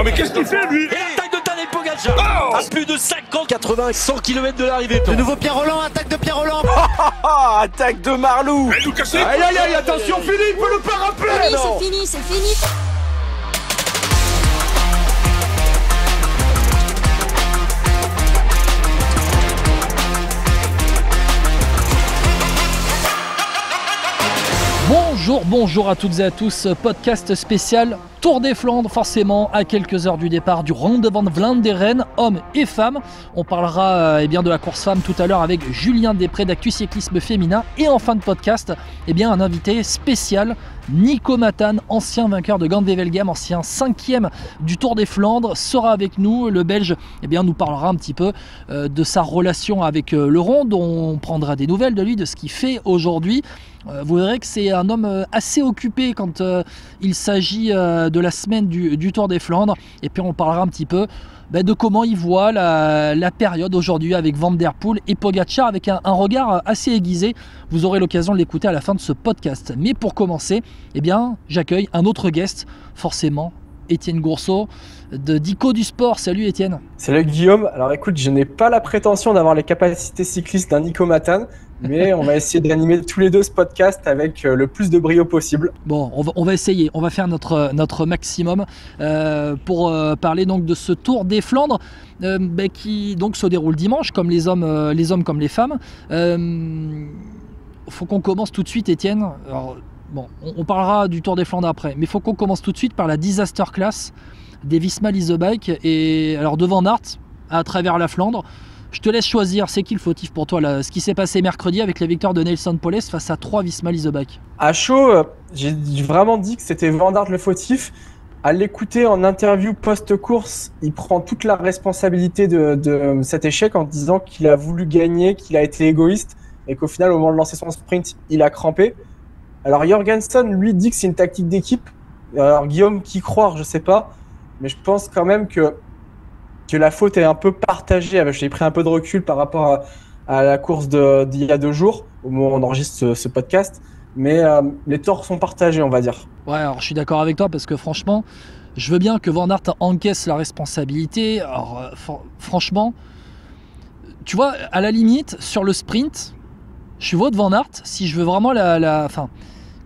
mais qu'est-ce qu'il fait lui? Et l'attaque de Tadej Pogacar à plus de 50, 80, 100 km de l'arrivée. De nouveau Pierre Rolland, attaque de Pierre Rolland. Attaque de Marlou. Allez, Lucas, Aïe aïe aïe, attention Philippe, le parapluie. C'est fini, c'est fini. Bonjour à toutes et à tous, podcast spécial Tour des Flandres, forcément à quelques heures du départ du Ronde van Vlaanderen, hommes et femmes. On parlera de la course femme tout à l'heure avec Julien Després d'Actu Cyclisme Féminin, et en fin de podcast, un invité spécial, Nico Mathan, ancien vainqueur de Gand-Wevelgem, ancien 5e du Tour des Flandres, sera avec nous. Le Belge nous parlera un petit peu de sa relation avec le Ronde. On prendra des nouvelles de lui, de ce qu'il fait aujourd'hui. Vous verrez que c'est un homme assez occupé quand il s'agit de la semaine du Tour des Flandres. Et puis on parlera un petit peu de comment il voit la période aujourd'hui avec Van der Poel et Pogacar, avec un regard assez aiguisé. Vous aurez l'occasion de l'écouter à la fin de ce podcast. Mais pour commencer, j'accueille un autre guest, forcément, Étienne Gourceau de Dico du Sport. Salut Étienne. Salut Guillaume. Alors écoute, je n'ai pas la prétention d'avoir les capacités cyclistes d'un Nico Mathan, mais on va essayer d'animer tous les deux ce podcast avec le plus de brio possible. Bon, on va essayer, on va faire notre maximum pour parler donc de ce Tour des Flandres qui donc se déroule dimanche, comme les hommes comme les femmes. Faut qu'on commence tout de suite, Étienne. Alors, bon, on parlera du Tour des Flandres après, mais il faut qu'on commence tout de suite par la disaster class des Visma Lease the Bike. Et alors de Van Aert à travers la Flandre, je te laisse choisir, c'est qui le fautif pour toi là, ce qui s'est passé mercredi avec la victoire de Nelson Poles face à 3 Visma Lease the Bike. À chaud, j'ai vraiment dit que c'était Van Aert le fautif. À l'écouter en interview post-course, il prend toute la responsabilité de cet échec en disant qu'il a voulu gagner, qu'il a été égoïste et qu'au final, au moment de lancer son sprint, il a crampé. Alors Jorgensen, lui, dit que c'est une tactique d'équipe. Alors Guillaume, qui croire, je sais pas. Mais je pense quand même que la faute est un peu partagée. J'ai pris un peu de recul par rapport à la course d'il y a 2 jours, au moment où on enregistre ce podcast. Mais les torts sont partagés, on va dire. Ouais, alors je suis d'accord avec toi parce que franchement, je veux bien que Van Aert encaisse la responsabilité. Alors franchement, tu vois, à la limite, sur le sprint, je suis vote Van Aert si je veux vraiment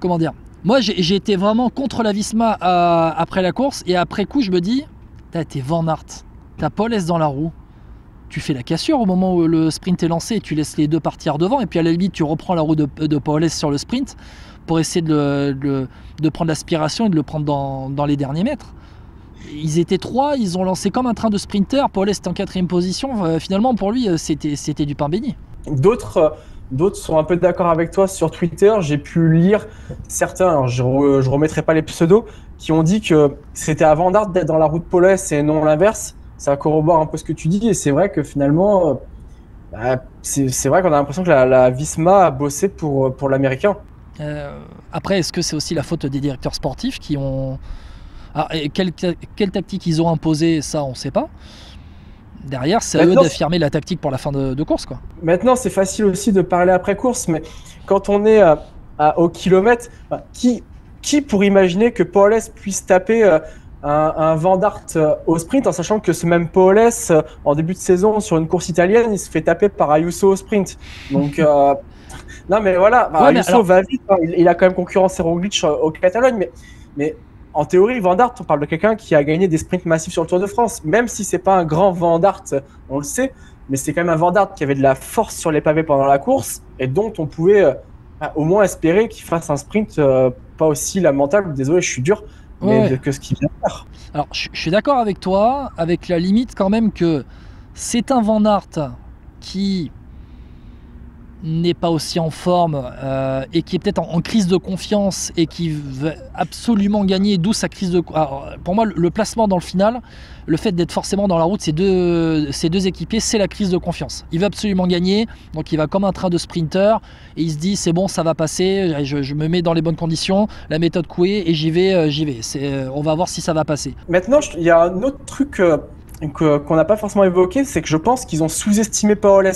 comment dire. Moi, j'ai été vraiment contre la Visma après la course, et après coup, je me dis, t'es Van Aert, t'as Poles dans la roue, tu fais la cassure au moment où le sprint est lancé, et tu laisses les deux partir devant, et puis à la limite, tu reprends la roue de Poles sur le sprint pour essayer de prendre l'aspiration et de le prendre dans les derniers mètres. Ils étaient 3, ils ont lancé comme un train de sprinter. Poles était en 4e position. Finalement, pour lui, c'était du pain béni. D'autres sont un peu d'accord avec toi sur Twitter. J'ai pu lire certains, alors je remettrai pas les pseudos, qui ont dit que c'était à Van Aert d'être dans la roue de Poles et non l'inverse. Ça corrobore un peu ce que tu dis, et c'est vrai que finalement, c'est vrai qu'on a l'impression que la Visma a bossé pour l'américain. Après, est-ce que c'est aussi la faute des directeurs sportifs qui ont... Alors, quelle tactique ils ont imposé, ça on ne sait pas. Derrière, c'est à eux d'affirmer la tactique pour la fin de course, quoi. Maintenant, c'est facile aussi de parler après course, mais quand on est au kilomètre, qui pourrait imaginer que Poles puisse taper un Van Aert au sprint, en sachant que ce même Poles, en début de saison, sur une course italienne, il se fait taper par Ayuso au sprint. Donc, non, mais voilà, Ayuso va vite, il a quand même concurrencé Roglic au Catalogne, mais en théorie, Van Aert, on parle de quelqu'un qui a gagné des sprints massifs sur le Tour de France. Même si c'est pas un grand Van Aert, on le sait, mais c'est quand même un Van Aert qui avait de la force sur les pavés pendant la course et dont on pouvait au moins espérer qu'il fasse un sprint pas aussi lamentable, désolé, je suis dur, mais que ce qu'il vient de faire. Alors, je suis d'accord avec toi, avec la limite quand même que c'est un Van Aert qui n'est pas aussi en forme et qui est peut-être en crise de confiance et qui veut absolument gagner, d'où sa crise de... Alors, pour moi, le placement dans le final, le fait d'être forcément dans la route, ces deux équipiers, c'est la crise de confiance. Il veut absolument gagner, donc il va comme un train de sprinter et il se dit c'est bon, ça va passer, je me mets dans les bonnes conditions, la méthode Coué, et j'y vais. On va voir si ça va passer. Maintenant, il y a un autre truc qu'on n'a pas forcément évoqué, c'est que je pense qu'ils ont sous-estimé Poles.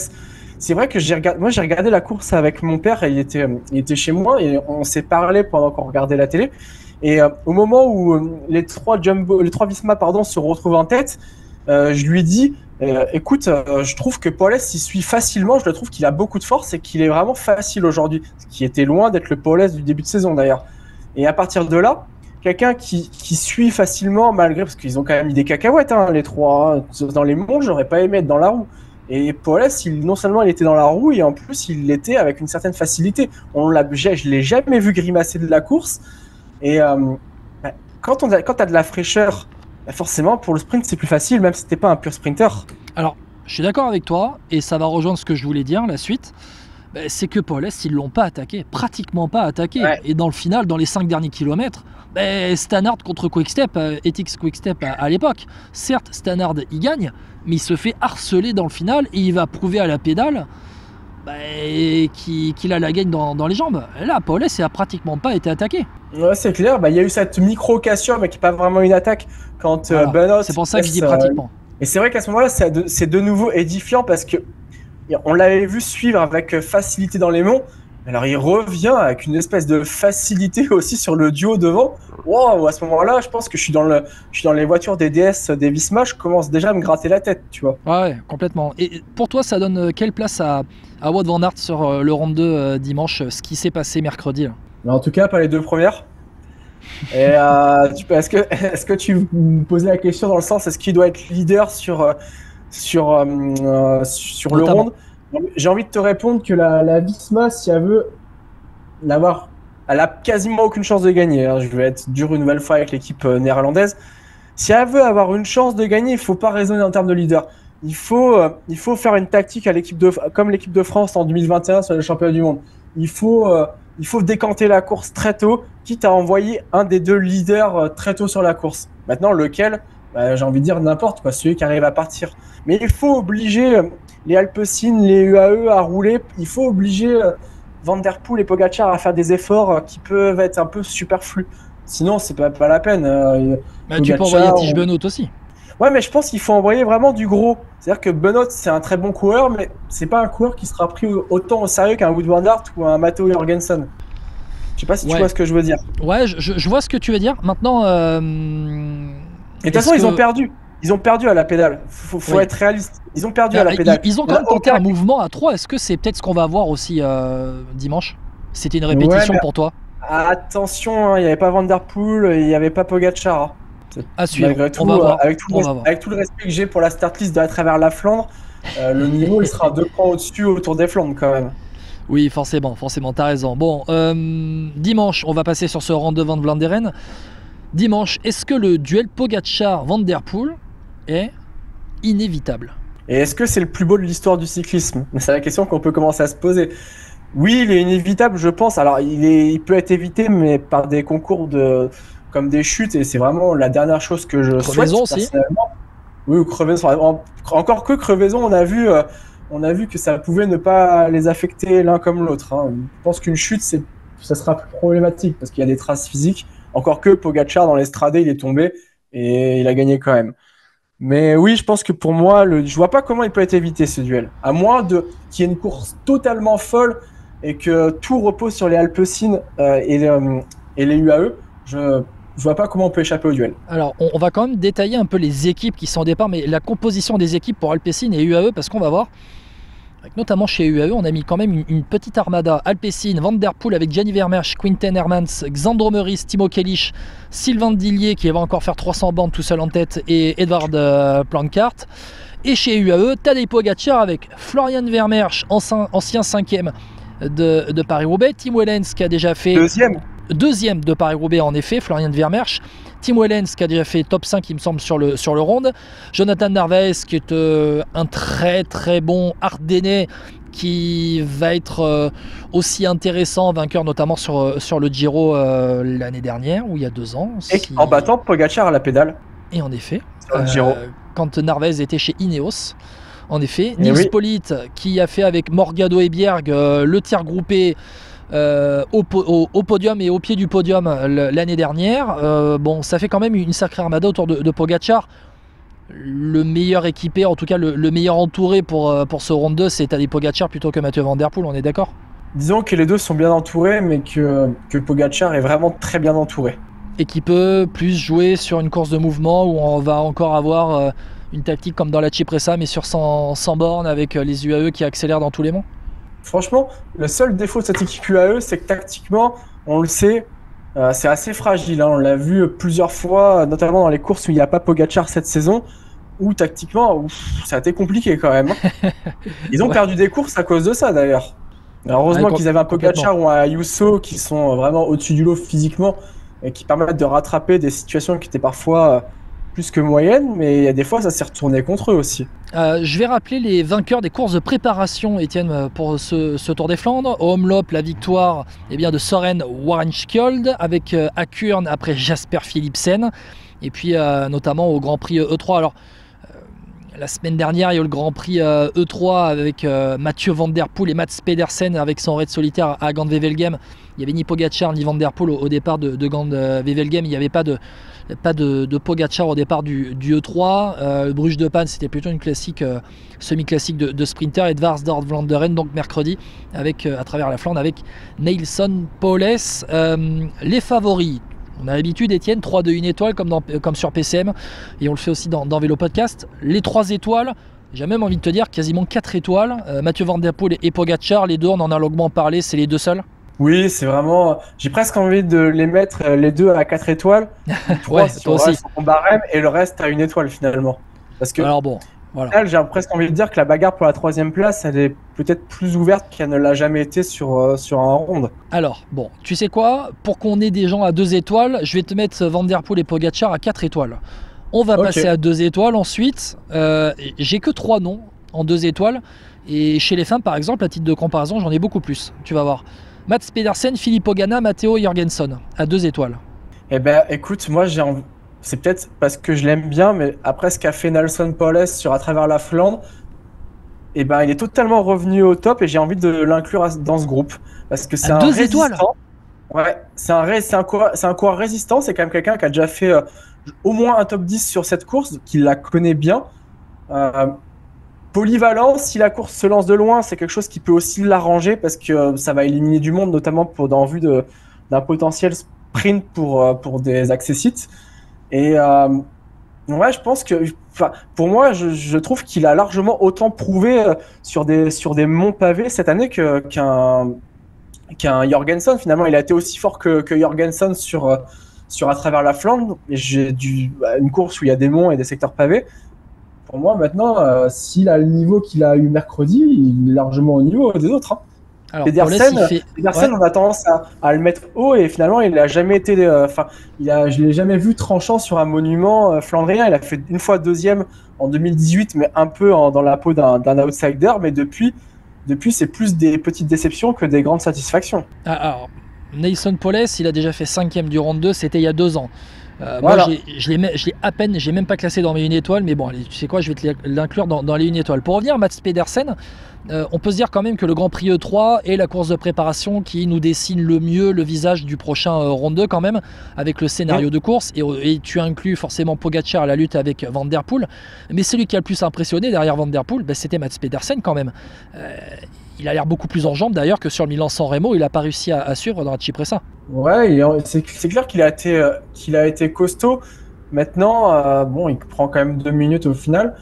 C'est vrai que j'ai regardé la course avec mon père, et il était chez moi et on s'est parlé pendant qu'on regardait la télé. Et au moment où les trois Visma se retrouvent en tête, je lui dis écoute, je trouve que Paul S il suit facilement, je le trouve qu'il a beaucoup de force et qu'il est vraiment facile aujourd'hui, ce qui était loin d'être le Paul S du début de saison d'ailleurs. Et à partir de là, quelqu'un qui suit facilement, malgré, parce qu'ils ont quand même mis des cacahuètes, hein, les trois, hein, dans les monts, j'aurais pas aimé être dans la roue. Et Paul S, non seulement il était dans la roue, et en plus il l'était avec une certaine facilité. Je l'ai jamais vu grimacer de la course. Et quand t'as de la fraîcheur, forcément pour le sprint c'est plus facile, même si t'es pas un pur sprinter. Alors, je suis d'accord avec toi, et ça va rejoindre ce que je voulais dire, la suite. C'est que Paul S, ils l'ont pas attaqué, pratiquement pas attaqué. Ouais. Et dans le final, dans les 5 derniers kilomètres, Stannard contre Quickstep, Ethics Quickstep à l'époque. Certes, Stannard il gagne, mais il se fait harceler dans le final et il va prouver à la pédale qu'il a la gagne dans les jambes. Et là, Paul S a pratiquement pas été attaqué. Ouais, c'est clair, il y a eu cette micro-cassure, mais qui n'est pas vraiment une attaque quand Benoît. C'est pour ça que je dis pratiquement. Et c'est vrai qu'à ce moment-là, c'est de nouveau édifiant parce que on l'avait vu suivre avec facilité dans les monts. Alors il revient avec une espèce de facilité aussi sur le duo devant. Waouh, à ce moment-là, je pense que je suis dans les voitures des DS des Visma, je commence déjà à me gratter la tête, tu vois. Ouais, complètement. Et pour toi, ça donne quelle place à Wout van Aert sur le round 2 dimanche, ce qui s'est passé mercredi là? En tout cas, pas les deux premières. Et est-ce que tu me posais la question dans le sens, est-ce qu'il doit être leader sur le round? J'ai envie de te répondre que la Visma, si elle veut l'avoir, elle a quasiment aucune chance de gagner. Hein. Je vais être dur une nouvelle fois avec l'équipe néerlandaise. Si elle veut avoir une chance de gagner, il faut pas raisonner en termes de leader. Il faut faire une tactique à comme l'équipe de France en 2021 sur les championnats du monde. Il faut décanter la course très tôt, quitte à envoyer un des deux leaders très tôt sur la course. Maintenant, lequel? J'ai envie de dire n'importe quoi, celui qui arrive à partir. Mais il faut obliger les Alpecin, les UAE à rouler. Il faut obliger Van Der Poel et Pogacar à faire des efforts qui peuvent être un peu superflus. Sinon, c'est pas la peine. Tu peux envoyer Tige Benoît aussi. Ouais, mais je pense qu'il faut envoyer vraiment du gros. C'est-à-dire que Benoît, c'est un très bon coureur, mais c'est pas un coureur qui sera pris autant au sérieux qu'un Wout van Aert ou un Matteo Jorgensen. Je sais pas si tu vois ce que je veux dire. Ouais, je vois ce que tu veux dire. Maintenant... Et de toute façon, ils ont perdu. Ils ont perdu à la pédale. Faut être réaliste. Ils ont perdu à la pédale. Ils ont quand même tenté un mouvement à 3. Est-ce que c'est peut-être ce qu'on va voir aussi dimanche? C'était une répétition pour toi? Attention, il n'y avait pas Van Der Poel, il n'y avait pas Pogacar. À suivre. Malgré tout, avec tout le respect que j'ai pour la start list à travers la Flandre, le niveau il sera 2 points au-dessus autour des Flandres quand même. Oui, forcément, t'as raison. Bon, dimanche, on va passer sur ce round de Van Vlaanderen. Dimanche, est-ce que le duel Pogacar-Van Der Poel est inévitable? Et est-ce que c'est le plus beau de l'histoire du cyclisme? C'est la question qu'on peut commencer à se poser. Oui, il est inévitable, je pense. Alors, il peut être évité, mais par des concours comme des chutes, et c'est vraiment la dernière chose que je souhaite personnellement. Oui, ou crevaison. Encore que crevaison, on a vu que ça pouvait ne pas les affecter l'un comme l'autre. Hein. Je pense qu'une chute, ça sera plus problématique parce qu'il y a des traces physiques. Encore que Pogacar dans l'Estrade, il est tombé et il a gagné quand même. Mais oui, je pense que pour moi, je vois pas comment il peut être évité ce duel. À moins qu'il y ait une course totalement folle et que tout repose sur les Alpecin et les UAE. Je vois pas comment on peut échapper au duel. Alors, on va quand même détailler un peu les équipes qui sont au départ, mais la composition des équipes pour Alpecin et UAE, parce qu'on va voir, notamment chez UAE, on a mis quand même une petite armada. Alpecin, Van Der Poel avec Gianni Vermeersch, Quinten Hermans, Xandro Meurice, Timo Kellich, Sylvain Dillier qui va encore faire 300 bandes tout seul en tête et Edvard Planckaert. Et chez UAE, Tadej Pogacar avec Florian Vermeersch, ancien 5e de Paris-Roubaix, Tim Wellens qui a déjà fait... Deuxième de Paris-Roubaix en effet, Florian Vermeersch. Tim Wellens qui a déjà fait top 5 il me semble sur le round. Jonathan Narvaez qui est un très très bon Ardennais qui va être aussi intéressant, vainqueur notamment sur le Giro l'année dernière ou il y a 2 ans. Et en battant Pogacar à la pédale. Et en effet, sur le Giro. Quand Narvaez était chez Ineos. En effet, Nils Pollitt qui a fait avec Morgado et Bjerg le tir groupé au podium et au pied du podium l'année dernière. Ça fait quand même une sacrée armada autour de Pogacar. Le meilleur équipé, en tout cas le meilleur entouré pour ce round 2, c'est Tadej Pogacar plutôt que Mathieu Van Der Poel, on est d'accord? Disons que les deux sont bien entourés, mais que Pogacar est vraiment très bien entouré. Et qui peut plus jouer sur une course de mouvement où on va encore avoir une tactique comme dans la Cipressa mais sur 100 bornes avec les UAE qui accélèrent dans tous les monts. Franchement, le seul défaut de cette équipe UAE, c'est que tactiquement, on le sait, c'est assez fragile. Hein. On l'a vu plusieurs fois, notamment dans les courses où il n'y a pas Pogacar cette saison, où tactiquement, ça a été compliqué quand même. Hein. Ils ont perdu des courses à cause de ça d'ailleurs. Heureusement qu'ils avaient un Pogacar ou un Ayuso qui sont vraiment au-dessus du lot physiquement et qui permettent de rattraper des situations qui étaient parfois plus que moyennes, mais il y a des fois ça s'est retourné contre eux aussi. Je vais rappeler les vainqueurs des courses de préparation, Étienne, pour ce Tour des Flandres. Au Omloop, la victoire de Søren Warrenskjold avec à Kuurne après Jasper Philipsen, et puis notamment au Grand Prix E3. Alors, la semaine dernière, il y a eu le Grand Prix E3 avec Mathieu Van Der Poel et Mats Pedersen avec son raid solitaire à Gand-Wevelgem. Il n'y avait ni Pogacar ni Van Der Poel au départ de Gand-Wevelgem. Il n'y avait pas de Pogacar au départ du E3. Le Bruges de Panne, c'était plutôt une classique, semi-classique de sprinter. Et Dvarsdorp-Vlaanderen, donc mercredi, avec, à travers la Flandre, avec Neilson Powless. Les favoris. On a l'habitude, Étienne, 3 de 1 étoile comme sur PCM, et on le fait aussi dans Vélo Podcast. Les 3 étoiles, j'ai même envie de te dire quasiment 4 étoiles. Mathieu Van Der Poel et Pogacar, les deux, on en a longuement parlé, c'est les deux seuls. Oui, c'est vraiment. J'ai presque envie de les mettre les deux à 4 étoiles. 3 ouais, toi aussi. Sur mon barème et le reste à 1 étoile finalement. Parce que. Alors bon. Voilà. J'ai presque envie de dire que la bagarre pour la 3e place, elle est peut-être plus ouverte qu'elle ne l'a jamais été sur un ronde. Alors, bon, tu sais quoi? Pour qu'on ait des gens à 2 étoiles, je vais te mettre Van Der Poel et Pogacar à 4 étoiles. On va passer à 2 étoiles ensuite. J'ai que 3 noms en 2 étoiles. Et chez les femmes, par exemple, à titre de comparaison, j'en ai beaucoup plus. Tu vas voir. Mats Pedersen, Filippo Ganna, Matteo Jorgensen à 2 étoiles. Eh ben, écoute, moi j'ai envie. C'est peut-être parce que je l'aime bien, mais après ce qu'a fait Neilson Powless sur À travers la Flandre, eh ben, il est totalement revenu au top et j'ai envie de l'inclure dans ce groupe. Parce que c'est un 2 étoiles. Ouais, c'est un coureur résistant, c'est quand même quelqu'un qui a déjà fait au moins un top 10 sur cette course, qui la connaît bien. Polyvalent, si la course se lance de loin, c'est quelque chose qui peut aussi l'arranger parce que ça va éliminer du monde, notamment en vue d'un potentiel sprint pour des accessites. Et ouais, je pense que, pour moi, je trouve qu'il a largement autant prouvé sur des monts pavés cette année qu'un Jorgensen. Finalement, il a été aussi fort que Jorgensen sur À travers la Flandre. Et une course où il y a des monts et des secteurs pavés. Pour moi, maintenant, s'il a le niveau qu'il a eu mercredi, il est largement au niveau des autres. Hein. Alors, Pedersen, on a tendance à le mettre haut et finalement il a jamais été, je l'ai jamais vu tranchant sur un monument flandrien. Il a fait une fois 2e en 2018, mais un peu dans la peau d'un outsider. Mais depuis c'est plus des petites déceptions que des grandes satisfactions. Alors, Neilson Powless, il a déjà fait 5e du round 2, c'était il y a 2 ans. Voilà. Moi, je l'ai à peine, j'ai même pas classé dans mes 1 étoile, mais bon, allez, tu sais quoi, je vais te l'inclure dans les 1 étoile. Pour revenir à Mats Pedersen, on peut se dire quand même que le Grand Prix E3 est la course de préparation qui nous dessine le mieux le visage du prochain round 2 quand même, avec le scénario de course, et tu inclus forcément Pogacar à la lutte avec Van Der Poel, mais celui qui a le plus impressionné derrière Van Der Poel, c'était Mats Pedersen quand même. Il a l'air beaucoup plus en jambes d'ailleurs que sur le Milan-San Remo, il n'a pas réussi à suivre dans la Cipressa. Ouais, c'est clair qu'il a été costaud. Maintenant, bon, il prend quand même 2 minutes au final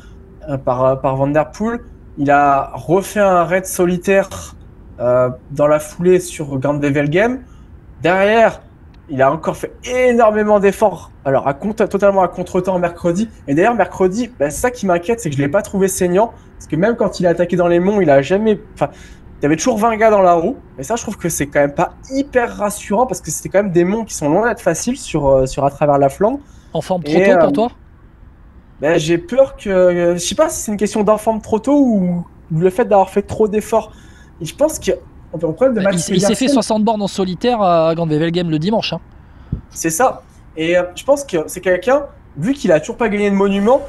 par Van Der Poel. Il a refait un raid solitaire dans la foulée sur Gand-Wevelgem. Derrière, il a encore fait énormément d'efforts. Alors, totalement à contre-temps mercredi. Et d'ailleurs, mercredi, c'est ça qui m'inquiète, c'est que je ne l'ai pas trouvé saignant. Parce que même quand il a attaqué dans les monts, il a jamais. Enfin, il y avait toujours 20 gars dans la roue. Et ça, je trouve que c'est quand même pas hyper rassurant parce que c'était quand même des monts qui sont loin d'être faciles sur À travers la Flandre. En forme trop tôt pour toi? J'ai peur que. Je sais pas si c'est une question d'informe trop tôt ou le fait d'avoir fait trop d'efforts. Et je pense qu'il y a un problème de Mats Pedersen. Il s'est fait 60 bornes en solitaire à Gand-Wevelgem le dimanche. Hein. C'est ça. Et je pense que c'est quelqu'un, vu qu'il a toujours pas gagné de monument,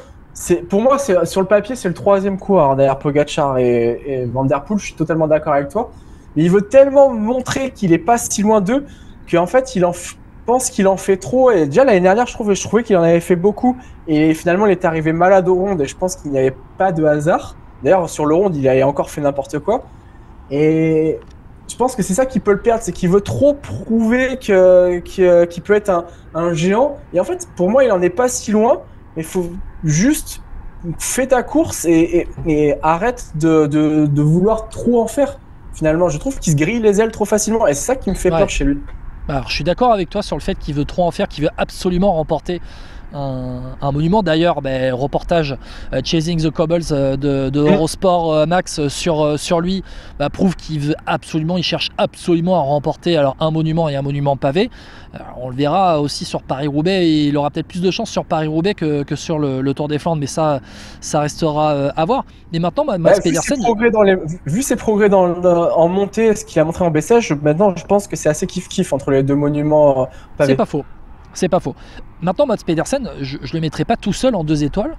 pour moi, sur le papier, c'est le 3e coureur derrière Pogacar et Van Der Poel. Je suis totalement d'accord avec toi. Mais il veut tellement montrer qu'il est pas si loin d'eux qu'en fait, pense qu'il en fait trop. Et déjà l'année dernière, je trouvais qu'il en avait fait beaucoup. Et finalement, il est arrivé malade au round. Et je pense qu'il n'y avait pas de hasard. D'ailleurs, sur le round, il avait encore fait n'importe quoi. Et je pense que c'est ça qui peut le perdre, c'est qu'il veut trop prouver qu'il peut être un géant. Et en fait, pour moi, il en est pas si loin. Mais il faut juste fais ta course et arrête de vouloir trop en faire. Finalement, je trouve qu'il se grille les ailes trop facilement. Et c'est ça qui me fait peur chez lui. Alors, je suis d'accord avec toi sur le fait qu'il veut trop en faire, qu'il veut absolument remporter un monument. D'ailleurs, reportage Chasing the Cobbles de Eurosport Max sur lui prouve qu'il veut absolument, il cherche absolument à remporter alors un monument et un monument pavé. Alors, on le verra aussi sur Paris-Roubaix, et il aura peut-être plus de chance sur Paris-Roubaix que sur le Tour des Flandres, mais ça restera à voir. Mais maintenant, Mats Pedersen, vu ses progrès en montée, ce qu'il a montré en baissage, maintenant je pense que c'est assez kiff-kiff entre les deux monuments pavés. C'est pas faux. Maintenant, Mats Pedersen, je le mettrai pas tout seul en 2 étoiles,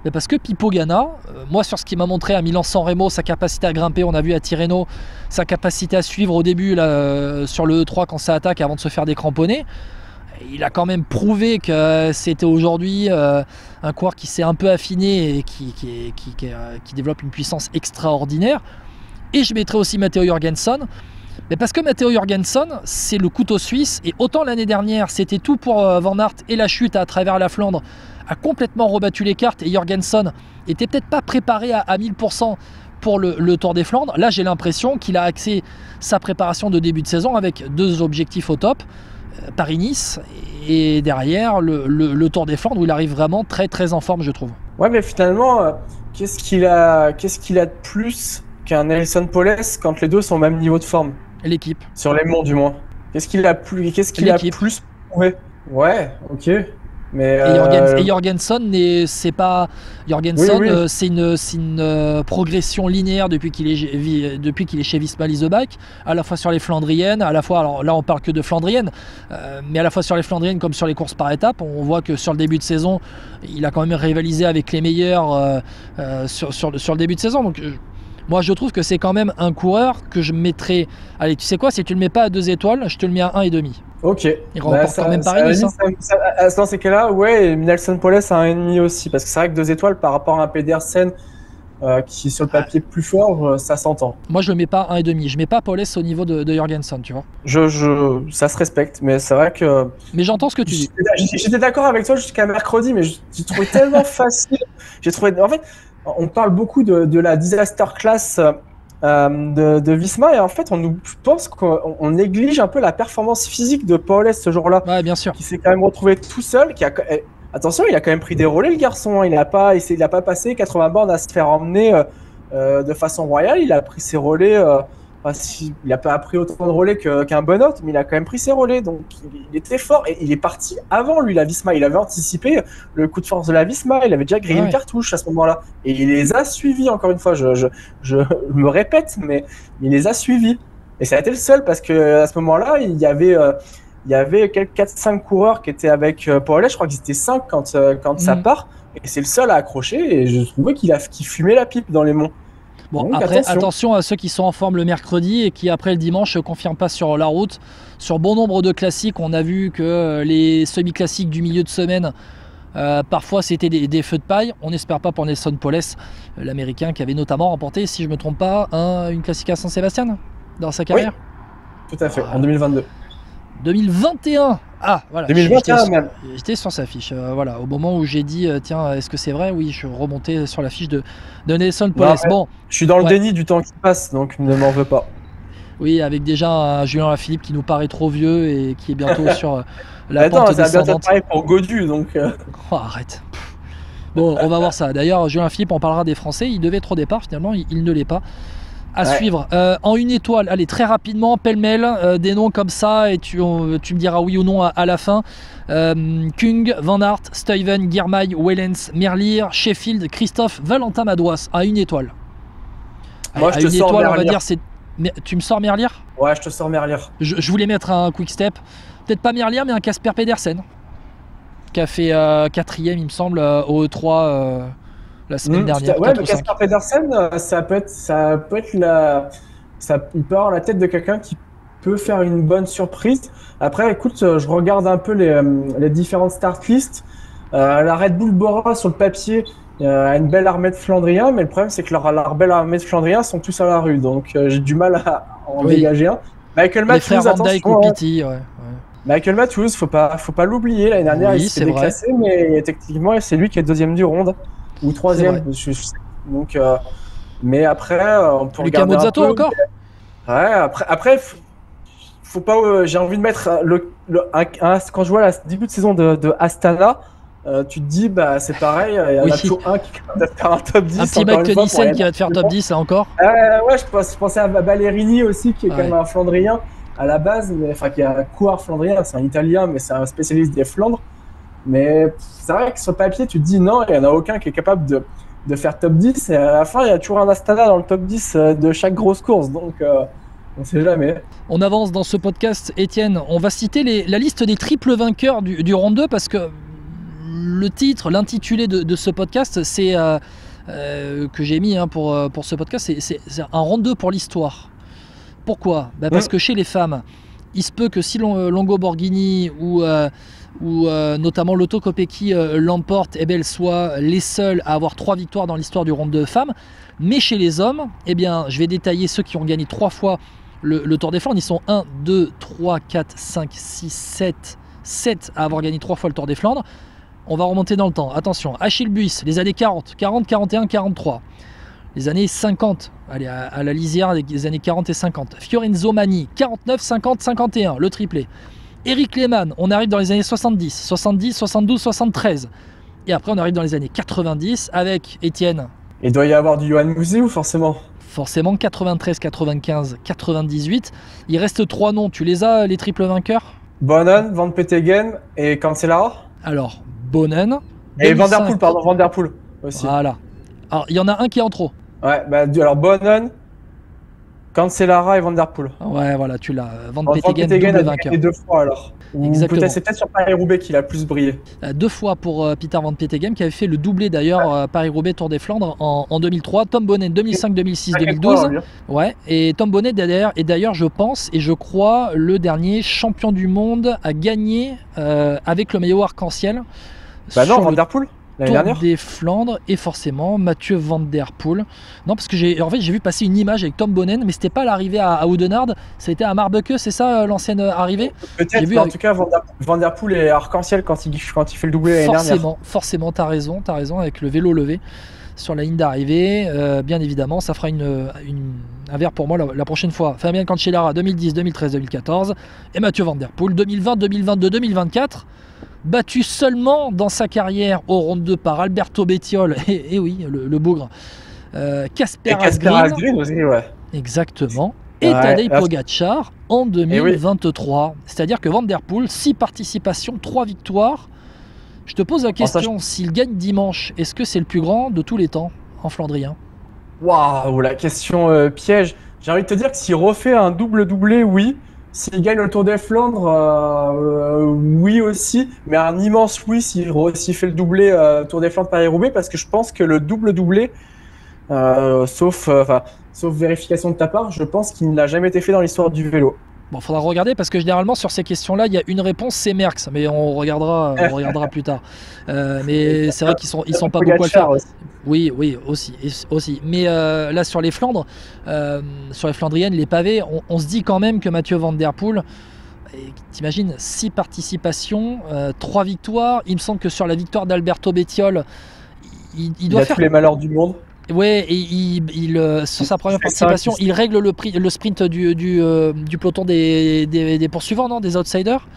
mais parce que Pipo Ganna, moi sur ce qu'il m'a montré à Milan-San Remo, sa capacité à grimper, on a vu à Tirreno, sa capacité à suivre au début là, sur le E3 quand ça attaque avant de se faire décramponner, il a quand même prouvé que c'était aujourd'hui un coureur qui s'est un peu affiné et qui développe une puissance extraordinaire. Et je mettrai aussi Matteo Jorgensen. Mais parce que Matteo Jorgensen, c'est le couteau suisse, et autant l'année dernière, c'était tout pour Van Aert, et la chute à travers la Flandre a complètement rebattu les cartes, et Jorgensen était peut-être pas préparé à 1000% pour le Tour des Flandres. Là, j'ai l'impression qu'il a axé sa préparation de début de saison avec 2 objectifs au top, Paris-Nice, et derrière le Tour des Flandres, où il arrive vraiment très très en forme, je trouve. Ouais, mais finalement, qu'est-ce qu'il a de plus qu'un Nelson Poles quand les deux sont au même niveau de forme? L'équipe. Sur les monts, du moins. Qu'est-ce qu'il a plus prouvé? Ouais, ok. Mais et Jorgensen, c'est pas Jorgensen, c'est une progression linéaire depuis qu'il est chez Visma Leasebach, à la fois sur les Flandriennes, à la fois, alors là on parle que de Flandriennes, mais à la fois sur les Flandriennes comme sur les courses par étapes. On voit que sur le début de saison, il a quand même rivalisé avec les meilleurs sur le début de saison. Donc moi je trouve que c'est quand même un coureur que je mettrais. Allez, tu sais quoi, si tu le mets pas à 2 étoiles, je te le mets à 1,5. Ok. Il remporte quand même Paris-Nice. Dans ces cas-là, ouais, Nelson Poles a 1,5 aussi, parce que c'est vrai que 2 étoiles par rapport à un Pedersen qui est sur le papier plus fort, ça s'entend. Moi je le mets pas à 1,5. Je mets pas Poles au niveau de Jorgensen, tu vois. Ça se respecte, mais c'est vrai que. Mais j'entends ce que tu dis. J'étais d'accord avec toi jusqu'à mercredi, mais j'ai trouvé tellement facile. En fait, on parle beaucoup de la disaster class de Visma, et en fait je pense qu'on néglige un peu la performance physique de Paul ce jour-là. Ouais, bien sûr. Qui s'est quand même retrouvé tout seul, attention, il a quand même pris des relais, le garçon, hein. Il a pas passé 80 bornes à se faire emmener de façon royale. Il a pris ses relais, il a pas pris autant de relais qu'un Benoît, mais il a quand même pris ses relais, donc il était fort, et il est parti avant lui, la Visma. Il avait anticipé le coup de force de la Visma, il avait déjà grillé une cartouche à ce moment-là, et il les a suivis. Encore une fois, je me répète, mais il les a suivis, et ça a été le seul, parce que à ce moment-là, il y avait quelques 4-5 coureurs qui étaient avec Paul. Je crois qu'ils étaient 5 quand ça part, et c'est le seul à accrocher, et je trouvais qu'il fumait la pipe dans les monts. Bon, donc, après, attention à ceux qui sont en forme le mercredi et qui, après le dimanche, ne confirment pas sur la route. Sur bon nombre de classiques, on a vu que les semi-classiques du milieu de semaine, parfois c'était des feux de paille. On n'espère pas pour Nelson Poles, l'américain qui avait notamment remporté, si je ne me trompe pas, une classique à San-Sébastien dans sa carrière. Oui, tout à fait, en 2022. 2021. Ah, voilà. 2021 même. J'étais sur sa fiche. Voilà, au moment où j'ai dit, tiens, est-ce que c'est vrai? Oui, je suis remonté sur la fiche de Nelson Poles. Bon, je suis dans le déni du temps qui passe, donc ne m'en veux pas. Oui, avec déjà un Julien Lafilippe qui nous paraît trop vieux et qui est bientôt sur la ça pente va descendante. bientôt pareil pour Godu, donc. Oh, arrête. Bon, on va voir ça. D'ailleurs, Julien Lafilippe, on parlera des Français. Il devait être au départ, finalement, il ne l'est pas. À suivre. En 1 étoile, allez, très rapidement, pêle-mêle, des noms comme ça, et tu me diras oui ou non à la fin. Kung, Van Aert, Stuyven, Girmay, Wellens, Merlier, Sheffield, Christophe, Valentin Madouas, à 1 étoile. Moi, je te sors étoile, Merlier. on va dire, c'est. Tu me sors Merlier? Ouais, je te sors Merlier. Je voulais mettre un quick step. Peut-être pas Merlier, mais un Casper Pedersen, qui a fait 4ème, il me semble, au E3 la semaine dernière. Ouais, mais Casper Pedersen, il peut avoir la tête de quelqu'un qui peut faire une bonne surprise. Après, écoute, je regarde un peu les différentes start lists. La Red Bull Bora sur le papier, une belle armée de Flandriens, mais le problème c'est que leur belle armée de Flandriens sont tous à la rue, donc j'ai du mal à en dégager un. Michael Les frères Matthews, Van Dyke ou attention, Pitty, ouais. Michael Matthews, faut pas l'oublier. L'année dernière, Oui, il s'est c'est vrai. déclassé, mais techniquement, c'est lui qui est deuxième du round ou troisième. C'est Donc, mais après, on peut Luca regarder un Mozzato peu. encore. Ouais, après, faut pas. J'ai envie de mettre quand je vois le début de saison de Astana, tu te dis bah c'est pareil. Il y en a toujours un qui va faire un top 10. Un petit Mike Tennyson qui va te faire top 10 là encore. Ouais, je pensais à Ballerini aussi, qui est quand même un Flandrien à la base, mais enfin qui est un coureur flandrien, c'est un Italien, mais c'est un spécialiste des Flandres. Mais c'est vrai que sur le papier, tu te dis non, il n'y en a aucun qui est capable de faire top 10. Et à la fin, il y a toujours un Astana dans le top 10 de chaque grosse course. Donc, on ne sait jamais. On avance dans ce podcast, Étienne. On va citer la liste des triples vainqueurs du round 2 parce que le titre, l'intitulé de ce podcast, c'est que j'ai mis pour ce podcast, c'est un round 2 pour l'histoire. Pourquoi ? Parce que chez les femmes, il se peut que si Longo Borghini ou notamment Lotto Kopecky l'emporte, elles soient les seules à avoir 3 victoires dans l'histoire du round 2 femmes. Mais chez les hommes, eh bien, je vais détailler ceux qui ont gagné 3 fois le Tour des Flandres. Ils sont 1, 2, 3, 4, 5, 6, 7 à avoir gagné 3 fois le Tour des Flandres. On va remonter dans le temps. Attention, Achille Buys, les années 40, 41, 43. Les années 50, allez, à la lisière des années 40 et 50. Fiorenzo Mani, 49, 50, 51, le triplé. Eric Lehmann, on arrive dans les années 70, 72, 73. Et après, on arrive dans les années 90 avec Étienne. Il doit y avoir du Johan Museeuw, forcément. Forcément, 93, 95, 98. Il reste 3 noms. Tu les as, les triples vainqueurs ? Bonnen, Van Petegem et Cancellara. Alors, Bonnen. Et Van Der Poel, pardon, Van Der Poel aussi. Voilà. Alors, il y en a un qui est en trop. Ouais, alors Bonnen, Cancellara et Van Der Poel. Ouais, voilà, tu l'as. Van Petegem double vainqueur. Et 2 fois alors. Exactement. C'est peut-être sur Paris-Roubaix qu'il a plus brillé. 2 fois pour Peter Van Petegem qui avait fait le doublé d'ailleurs Paris-Roubaix Tour des Flandres en 2003. Tom Bonnen 2005, 2006, 2012. Ouais. Et Tom Bonnen est d'ailleurs, je pense et je crois, le dernier champion du monde à gagner avec le maillot arc-en-ciel. Bah non, Van Der Poel. Tour des Flandres et forcément Mathieu Van Der Poel. Non, parce que j'ai vu passer une image avec Tom Bonnen, mais c'était pas l'arrivée à Oudenaarde, c'était à Marbeke, c'est ça l'ancienne arrivée? Peut-être, mais en tout cas Van Der Poel est arc-en-ciel quand il fait le doublé l'année dernière. Forcément, t'as raison, avec le vélo levé sur la ligne d'arrivée. Bien évidemment, ça fera un verre pour moi la prochaine fois. Fabien Cancellara 2010, 2013, 2014 et Mathieu Van Der Poel 2020, 2022, 2024. Battu seulement dans sa carrière au round 2 par Alberto Bettiol, et oui, le bougre, Kasper Asgreen aussi, ouais. Exactement, et Tadej Pogačar en 2023. C'est-à-dire que Van Der Poel, 6 participations, 3 victoires. Je te pose la question, s'il gagne dimanche, est-ce que c'est le plus grand de tous les temps en flandrien? Waouh, la question piège. J'ai envie de te dire que s'il refait un doublé, oui. S'il gagne le Tour des Flandres, oui aussi, mais un immense oui s'il fait le doublé Tour des Flandres Paris-Roubaix, parce que je pense que le doublé, sauf vérification de ta part, je pense qu'il n'a jamais été fait dans l'histoire du vélo. Bon, faudra regarder parce que généralement sur ces questions-là, il y a une réponse, c'est Merckx, mais on regardera plus tard. Mais c'est vrai qu'ils sont pas beaucoup à le faire. Aussi. Oui, aussi. Mais là sur les Flandres, sur les Flandriennes, les pavés, on se dit quand même que Mathieu Van Der Poel, t'imagines, 6 participations, 3 victoires. Il me semble que sur la victoire d'Alberto Bettiol, il doit faire tous les malheurs du monde. Ouais, et sur sa première participation, il règle le sprint du peloton des poursuivants, non, des outsiders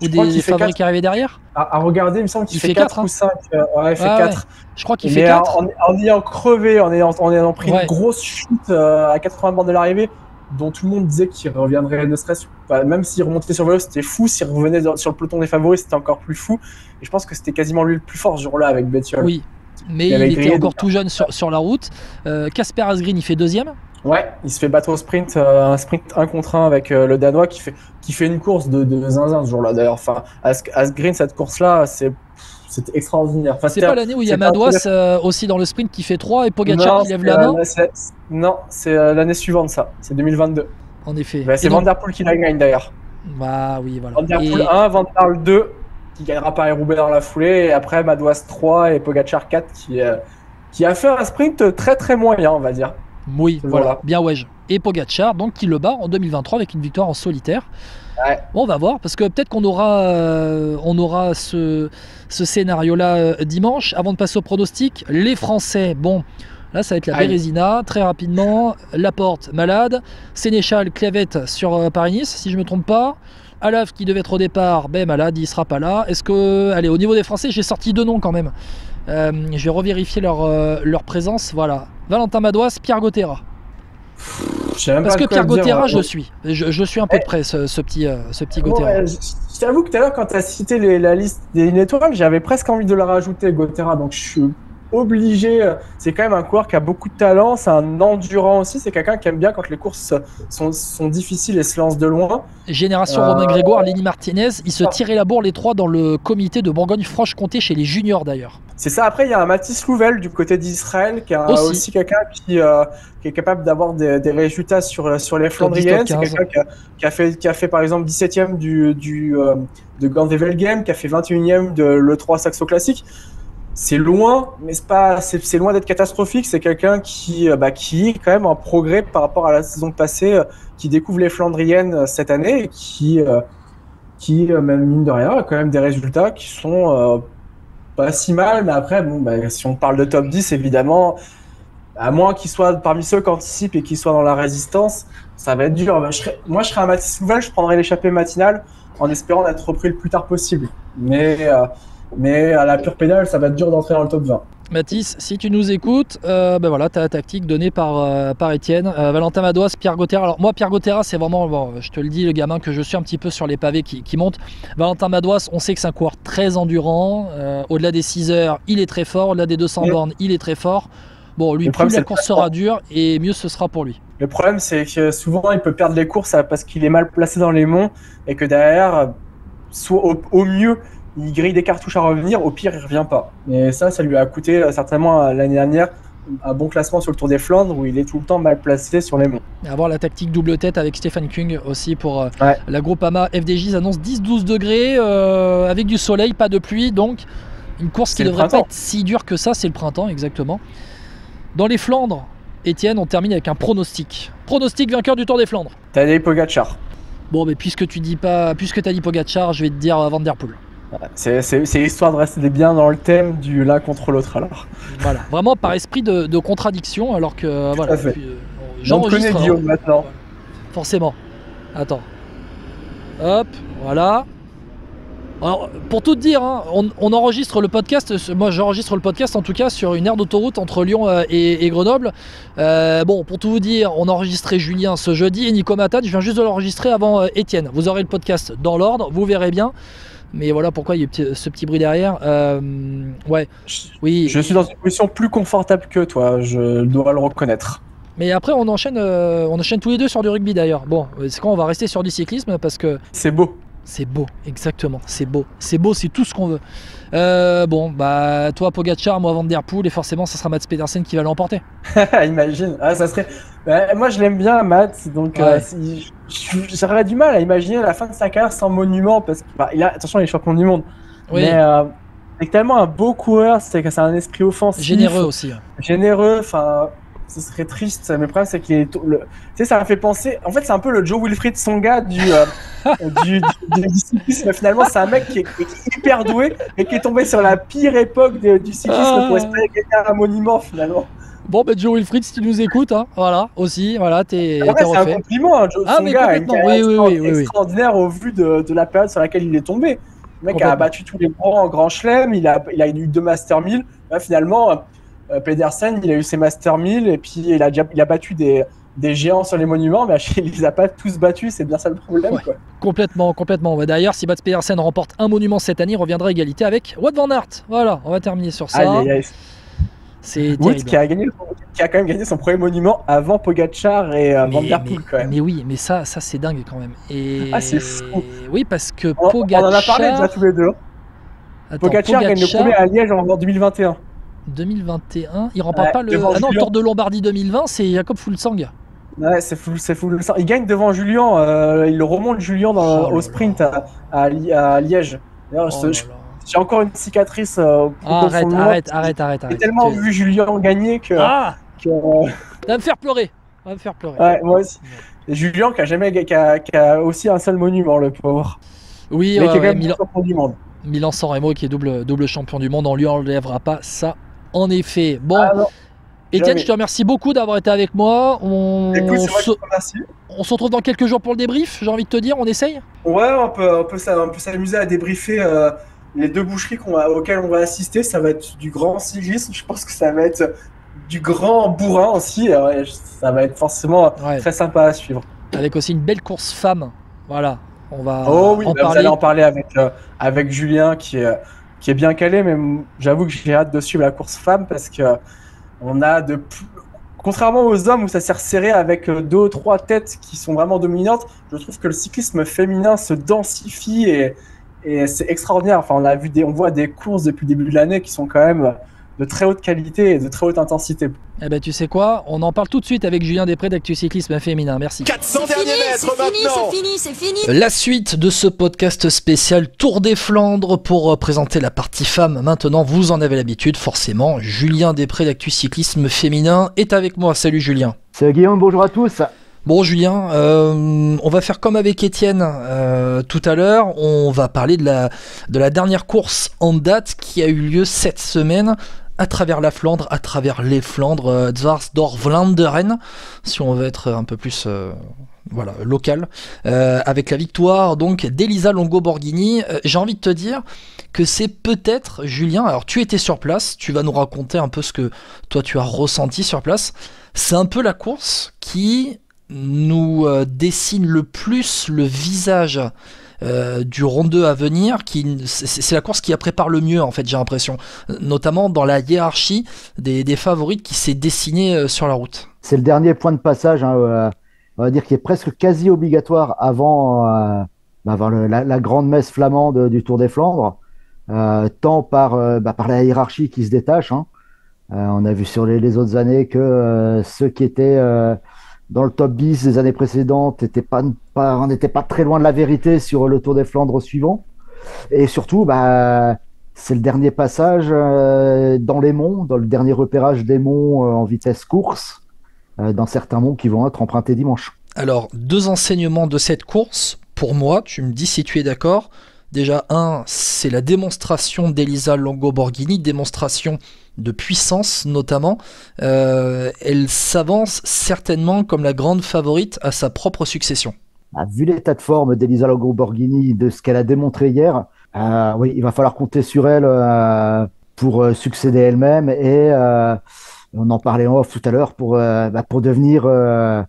ou des favoris qui arrivaient derrière. À regarder, il me semble qu'il fait 4 ou 5. Ouais, il fait 4. Ouais. Je crois qu'il fait 4. En ayant crevé, en ayant pris une grosse chute à 80 bornes de l'arrivée, dont tout le monde disait qu'il reviendrait ne serait-ce même s'il remontait sur le vélo, c'était fou. S'il revenait sur le peloton des favoris, c'était encore plus fou. Et je pense que c'était quasiment lui le plus fort ce jour-là avec Bettiol. Oui. Mais il était encore tout jeune sur la route. Kasper Asgreen, il fait 2e. Ouais, il se fait battre au sprint, un sprint 1 contre 1 avec le Danois qui fait une course de zinzin ce jour-là d'ailleurs. Enfin, Asgreen, cette course-là, c'était extraordinaire. Enfin, c'est pas l'année où il y a Madouas aussi dans le sprint qui fait 3 et Pogačar qui lève la main. Non, c'est l'année suivante ça, c'est 2022. En effet. C'est Van Der Poel qui la gagne d'ailleurs. Bah oui, voilà. Van Der Poel 1, Van Der Poel 2. Qui gagnera Paris-Roubaix dans la foulée, et après Madouas 3 et Pogačar 4 qui qui a fait un sprint très très moyen, on va dire. Oui, voilà, bien ouais. Et Pogacar, donc, qui le bat en 2023 avec une victoire en solitaire. Ouais. Bon, on va voir, parce que peut-être qu'on aura ce scénario-là dimanche. Avant de passer au pronostic, les Français, bon, là ça va être la Bérésina, très rapidement. Laporte, malade. Sénéchal, Clavette sur Paris-Nice, si je ne me trompe pas. Alaf, qui devait être au départ, malade, il ne sera pas là. Est-ce que, allez, au niveau des Français, j'ai sorti 2 noms quand même. Je vais revérifier leur présence, voilà. Valentin Madouas, Pierre Gauthierat. Parce que Pierre Gauthierat, je suis un peu de près ce petit Gauthierat. Je t'avoue que tout à l'heure, quand tu as cité la liste des lignes étoiles, j'avais presque envie de la rajouter, Gauthierat. Donc je suis obligé. C'est quand même un coureur qui a beaucoup de talent. C'est un endurant aussi. C'est quelqu'un qui aime bien quand les courses sont difficiles et se lance de loin. Génération Romain Grégoire, Lenny Martinez. Ils se tiraient la bourre les 3 dans le comité de Bourgogne-Franche-Comté chez les juniors d'ailleurs. C'est ça. Après, il y a un Mathis Louvel du côté d'Israël qui a aussi quelqu'un qui est capable d'avoir des résultats sur les Flandriennes. C'est quelqu'un qui a fait par exemple 17e de Gand-Wevelgem, qui a fait 21e de l'E3 Saxo Classique. C'est loin, mais c'est loin d'être catastrophique. C'est quelqu'un qui est quand même en progrès par rapport à la saison passée, qui découvre les Flandriennes cette année et qui même mine de rien, a quand même des résultats qui sont pas si mal. Mais après, si on parle de top 10, évidemment, à moins qu'il soit parmi ceux qui anticipent et qui soient dans la résistance, ça va être dur. Moi, je serais un Mathis Louvel, je prendrais l'échappée matinale en espérant d'être repris le plus tard possible. Mais à la pure pédale, ça va être dur d'entrer dans le top 20. Mathis, si tu nous écoutes, voilà, tu as la tactique donnée par Étienne. Valentin Madouas, Pierre Gauthierat. Alors moi, Pierre Gauthierat, c'est vraiment, je te le dis, le gamin que je suis un petit peu sur les pavés qui monte. Valentin Madouas, on sait que c'est un coureur très endurant. Au-delà des 6 heures, il est très fort. Au-delà des 200 bornes, il est très fort. Bon, lui, plus la course sera dure et mieux ce sera pour lui. Le problème, c'est que souvent, il peut perdre les courses parce qu'il est mal placé dans les monts et que derrière, soit au mieux, il grille des cartouches à revenir, au pire il revient pas. Et ça lui a coûté certainement l'année dernière un bon classement sur le Tour des Flandres où il est tout le temps mal placé sur les monts. Avoir la tactique double tête avec Stéphane Kung aussi pour la Groupama FDJ annonce 10-12 degrés avec du soleil, pas de pluie, donc une course qui devrait pas être si dure que ça, c'est le printemps exactement. Dans les Flandres, Étienne, on termine avec un pronostic. Pronostic vainqueur du Tour des Flandres. Tadej Pogacar. Bon, mais puisque tu as dit Pogacar, je vais te dire Van Der Poel. C'est histoire de rester bien dans le thème du l'un contre l'autre alors. Voilà, vraiment par esprit de contradiction alors que voilà. J'enregistre. On connaît Guillaume maintenant. Forcément. Attends. Hop, voilà. Alors, pour tout te dire, hein, on enregistre le podcast, moi j'enregistre le podcast en tout cas sur une aire d'autoroute entre Lyon et Grenoble. Bon, pour tout vous dire, on a enregistré Julien ce jeudi et Nico Matane, je viens juste de l'enregistrer avant Étienne. Vous aurez le podcast dans l'ordre, vous verrez bien. Mais voilà pourquoi il y a ce petit bruit derrière. Ouais, oui. Je suis dans une position plus confortable que toi, je dois le reconnaître. Mais après, on enchaîne tous les deux sur du rugby d'ailleurs. Bon, c'est quand on va rester sur du cyclisme parce que... C'est beau. C'est beau, exactement, c'est beau. C'est beau, c'est tout ce qu'on veut. Bon, bah, toi, Pogacar, moi, Van Der Poel, et forcément, ça sera Mats Pedersen qui va l'emporter. Imagine, ça serait... moi, je l'aime bien, Mats, donc j'aurais du mal à imaginer la fin de sa carrière sans monument, parce que, attention, il est champion du monde. Oui. Mais c'est tellement un beau coureur, c'est que c'est un esprit offensif. Généreux aussi. Généreux, enfin... Ce serait triste, mais le problème c'est qu'il est... Tu sais, ça m'a fait penser... En fait, c'est un peu le Joe Wilfried Tsonga du cyclisme. Finalement, c'est un mec qui est hyper doué et qui est tombé sur la pire époque du cyclisme pour espérer gagner un monument, finalement. Bon, bah, Joe Wilfried, si tu nous écoutes, hein, voilà, aussi, voilà, t'es refait. C'est un compliment, hein, Joe Tsonga a une carrière extraordinaire au vu de la période sur laquelle il est tombé. Le mec a battu tous les grands chelems, il a eu 2 Master 1000. Là, finalement... Pedersen, il a eu ses Master 1000 et puis il a battu des géants sur les monuments, mais il les a pas tous battus, c'est bien ça le problème. Ouais, quoi. Complètement. D'ailleurs, si Mats Pedersen remporte un monument cette année, il reviendra à égalité avec Wout van Aert. Voilà, on va terminer sur ça. C'est Wout qui a quand même gagné son premier monument avant Pogacar et Van Der Poel quand même. Mais oui, mais ça c'est dingue quand même. C'est fou. Oui, parce que Pogacar... On en a parlé déjà tous les deux. Pogacar gagne le premier à Liège en 2021. 2021, il remporte pas le Tour de Lombardie 2020, c'est Jakob Fuglsang. Ouais, c'est Fuglsang. Il gagne devant Julien, il remonte Julien au sprint à Liège. D'ailleurs, j'ai encore une cicatrice au Arrête, fond de moi. arrête. J'ai tellement vu Julien gagner que. Ah, que ça va me faire pleurer. ouais, moi aussi. Et Julien qui a aussi un seul monument, le pauvre. Oui, Mais qui est quand même Milan, champion du monde. Milan-San Remo qui est double champion du monde, on lui enlèvera pas ça, en effet. Bon, Ah non, Étienne, jamais. je te remercie beaucoup d'avoir été avec moi. Écoute, c'est moi qui te remercie. On se retrouve dans quelques jours pour le débrief, j'ai envie de te dire, on essaye. Ouais, on peut s'amuser à débriefer les deux boucheries auxquelles on va assister. Ça va être du grand cyclisme. Je pense que ça va être du grand bourrin aussi. Ouais, ça va être forcément très sympa à suivre. Avec aussi une belle course femme. Voilà, on va vous parler. allez en parler avec Julien qui est bien calé, mais j'avoue que j'ai hâte de suivre la course femme parce que on a contrairement aux hommes où ça s'est resserré avec 2 ou 3 têtes qui sont vraiment dominantes, je trouve que le cyclisme féminin se densifie et c'est extraordinaire. Enfin, on voit des courses depuis le début de l'année qui sont quand même de très haute qualité et de très haute intensité. Eh ben tu sais quoi, on en parle tout de suite avec Julien Després d'Actu Cyclisme Féminin. Merci. 400 derniers mètres maintenant. C'est fini. La suite de ce podcast spécial Tour des Flandres pour présenter la partie femme. Maintenant, vous en avez l'habitude, forcément. Julien Després d'Actu Cyclisme Féminin est avec moi. Salut Julien. Salut Guillaume, bonjour à tous. Bon Julien, on va faire comme avec Étienne tout à l'heure. On va parler de la dernière course en date qui a eu lieu cette semaine à travers la Flandre, à travers les Flandres, Dwars door Vlaanderen, si on veut être un peu plus local, avec la victoire donc d'Elisa Longo Borghini. J'ai envie de te dire que c'est peut-être, Julien, alors tu étais sur place, tu vas nous raconter un peu ce que toi tu as ressenti sur place. C'est un peu la course qui nous dessine le plus le visage du Rond 2 à venir, c'est la course qui la prépare le mieux en fait, j'ai l'impression, notamment dans la hiérarchie des favorites qui s'est dessinée sur la route. C'est le dernier point de passage, on va dire, qui est presque quasi obligatoire avant la grande messe flamande du Tour des Flandres, tant par la hiérarchie qui se détache. On a vu sur les autres années que ceux qui étaient dans le top 10 des années précédentes on n'était pas très loin de la vérité sur le Tour des Flandres suivant. Et surtout, c'est le dernier passage dans les monts, dans le dernier repérage des monts en vitesse course, dans certains monts qui vont être empruntés dimanche. Alors, 2 enseignements de cette course, pour moi, tu me dis si tu es d'accord. Déjà, c'est la démonstration d'Elisa Longo Borghini, démonstration de puissance notamment. Elle s'avance certainement comme la grande favorite à sa propre succession. Vu l'état de forme d'Elisa Longo Borghini, de ce qu'elle a démontré hier, oui, il va falloir compter sur elle pour succéder elle-même et on en parlait en off tout à l'heure pour devenir la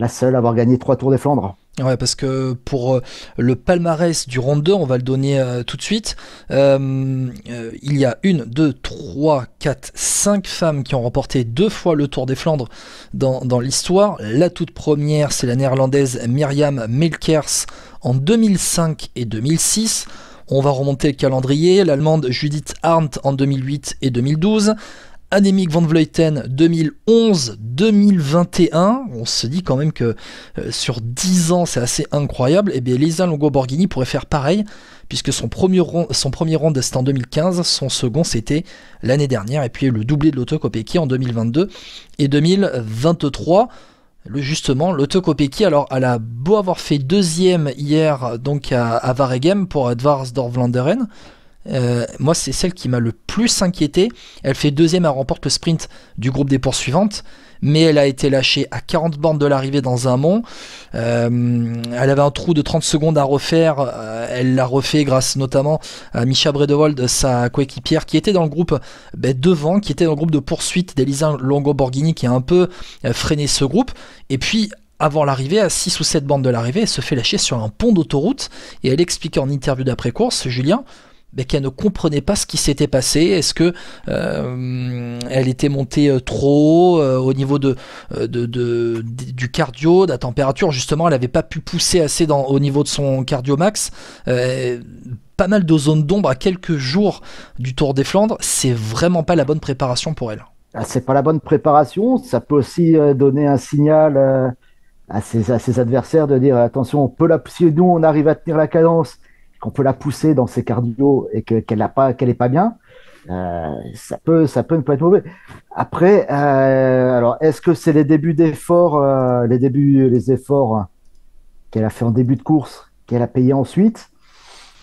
seule à avoir gagné 3 Tours des Flandres. Ouais, parce que pour le palmarès du Rond 2, on va le donner tout de suite. Il y a 1, 2, 3, 4, 5 femmes qui ont remporté 2 fois le Tour des Flandres dans l'histoire. La toute première, c'est la néerlandaise Mirjam Melkers en 2005 et 2006. On va remonter le calendrier. L'allemande Judith Arndt en 2008 et 2012. Annemiek van Vleuten 2011-2021, on se dit quand même que sur 10 ans c'est assez incroyable. Et bien Elisa Longo Borghini pourrait faire pareil, puisque son premier round c'était en 2015, son second c'était l'année dernière, et puis le doublé de Lotte Kopecky en 2022 et 2023. Justement, Lotte Kopecky, alors elle a beau avoir fait 2e hier donc à Waregem pour Dwars door Vlaanderen. Moi c'est celle qui m'a le plus inquiété. Elle fait 2e, elle remporte le sprint du groupe des poursuivantes, mais elle a été lâchée à 40 bornes de l'arrivée dans un mont. Elle avait un trou de 30 secondes à refaire, elle l'a refait grâce notamment à Mischa Bredewold, sa coéquipière, qui était dans le groupe devant, qui était dans le groupe de poursuite d'Elisa Longo Borghini, qui a un peu freiné ce groupe. Et puis avant l'arrivée, à 6 ou 7 bornes de l'arrivée, elle se fait lâcher sur un pont d'autoroute, et elle expliquait en interview d'après-course, Julien, qu'elle ne comprenait pas ce qui s'était passé. Est-ce que elle était montée trop haut au niveau du cardio, de la température, justement elle n'avait pas pu pousser assez au niveau de son cardio max. Pas mal de zones d'ombre à quelques jours du Tour des Flandres, c'est vraiment pas la bonne préparation pour elle. C'est pas la bonne préparation, ça peut aussi donner un signal à ses adversaires de dire attention, si nous on arrive à tenir la cadence qu'on peut la pousser dans ses cardio et qu'elle est pas bien, ça peut ne pas être mauvais. Après, alors est-ce que c'est les débuts d'efforts, les efforts qu'elle a fait en début de course, qu'elle a payé ensuite?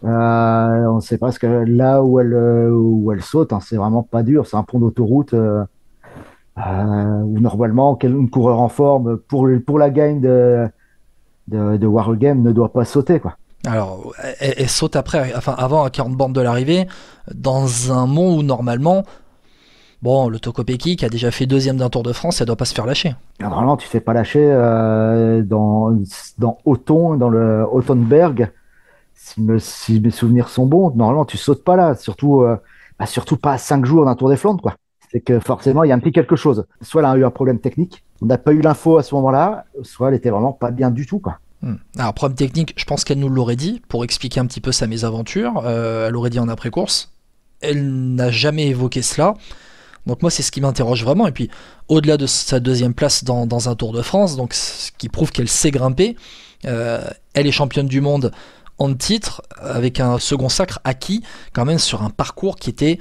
On sait pas, parce que là où elle saute, hein, c'est vraiment pas dur, c'est un pont d'autoroute où normalement une coureur en forme pour la gagne de Wargame ne doit pas sauter, quoi. Alors, elle saute après, enfin avant à 40 bornes de l'arrivée, dans un mont où normalement, bon, le Tokopeki qui a déjà fait deuxième d'un Tour de France, elle doit pas se faire lâcher. Normalement, tu fais pas lâcher dans Othon, dans le Ottonberg, si mes souvenirs sont bons. Normalement, tu sautes pas là, surtout pas à 5 jours d'un Tour des Flandres, quoi. C'est que forcément, il y a un petit quelque chose. Soit elle a eu un problème technique, on n'a pas eu l'info à ce moment-là, soit elle était vraiment pas bien du tout, quoi. Alors, problème technique, je pense qu'elle nous l'aurait dit pour expliquer un petit peu sa mésaventure. Elle l'aurait dit en après-course. Elle n'a jamais évoqué cela. Donc moi, c'est ce qui m'interroge vraiment. Et puis, au-delà de sa deuxième place dans un Tour de France, donc ce qui prouve qu'elle sait grimper, elle est championne du monde en titre, avec un second sacre acquis quand même sur un parcours qui était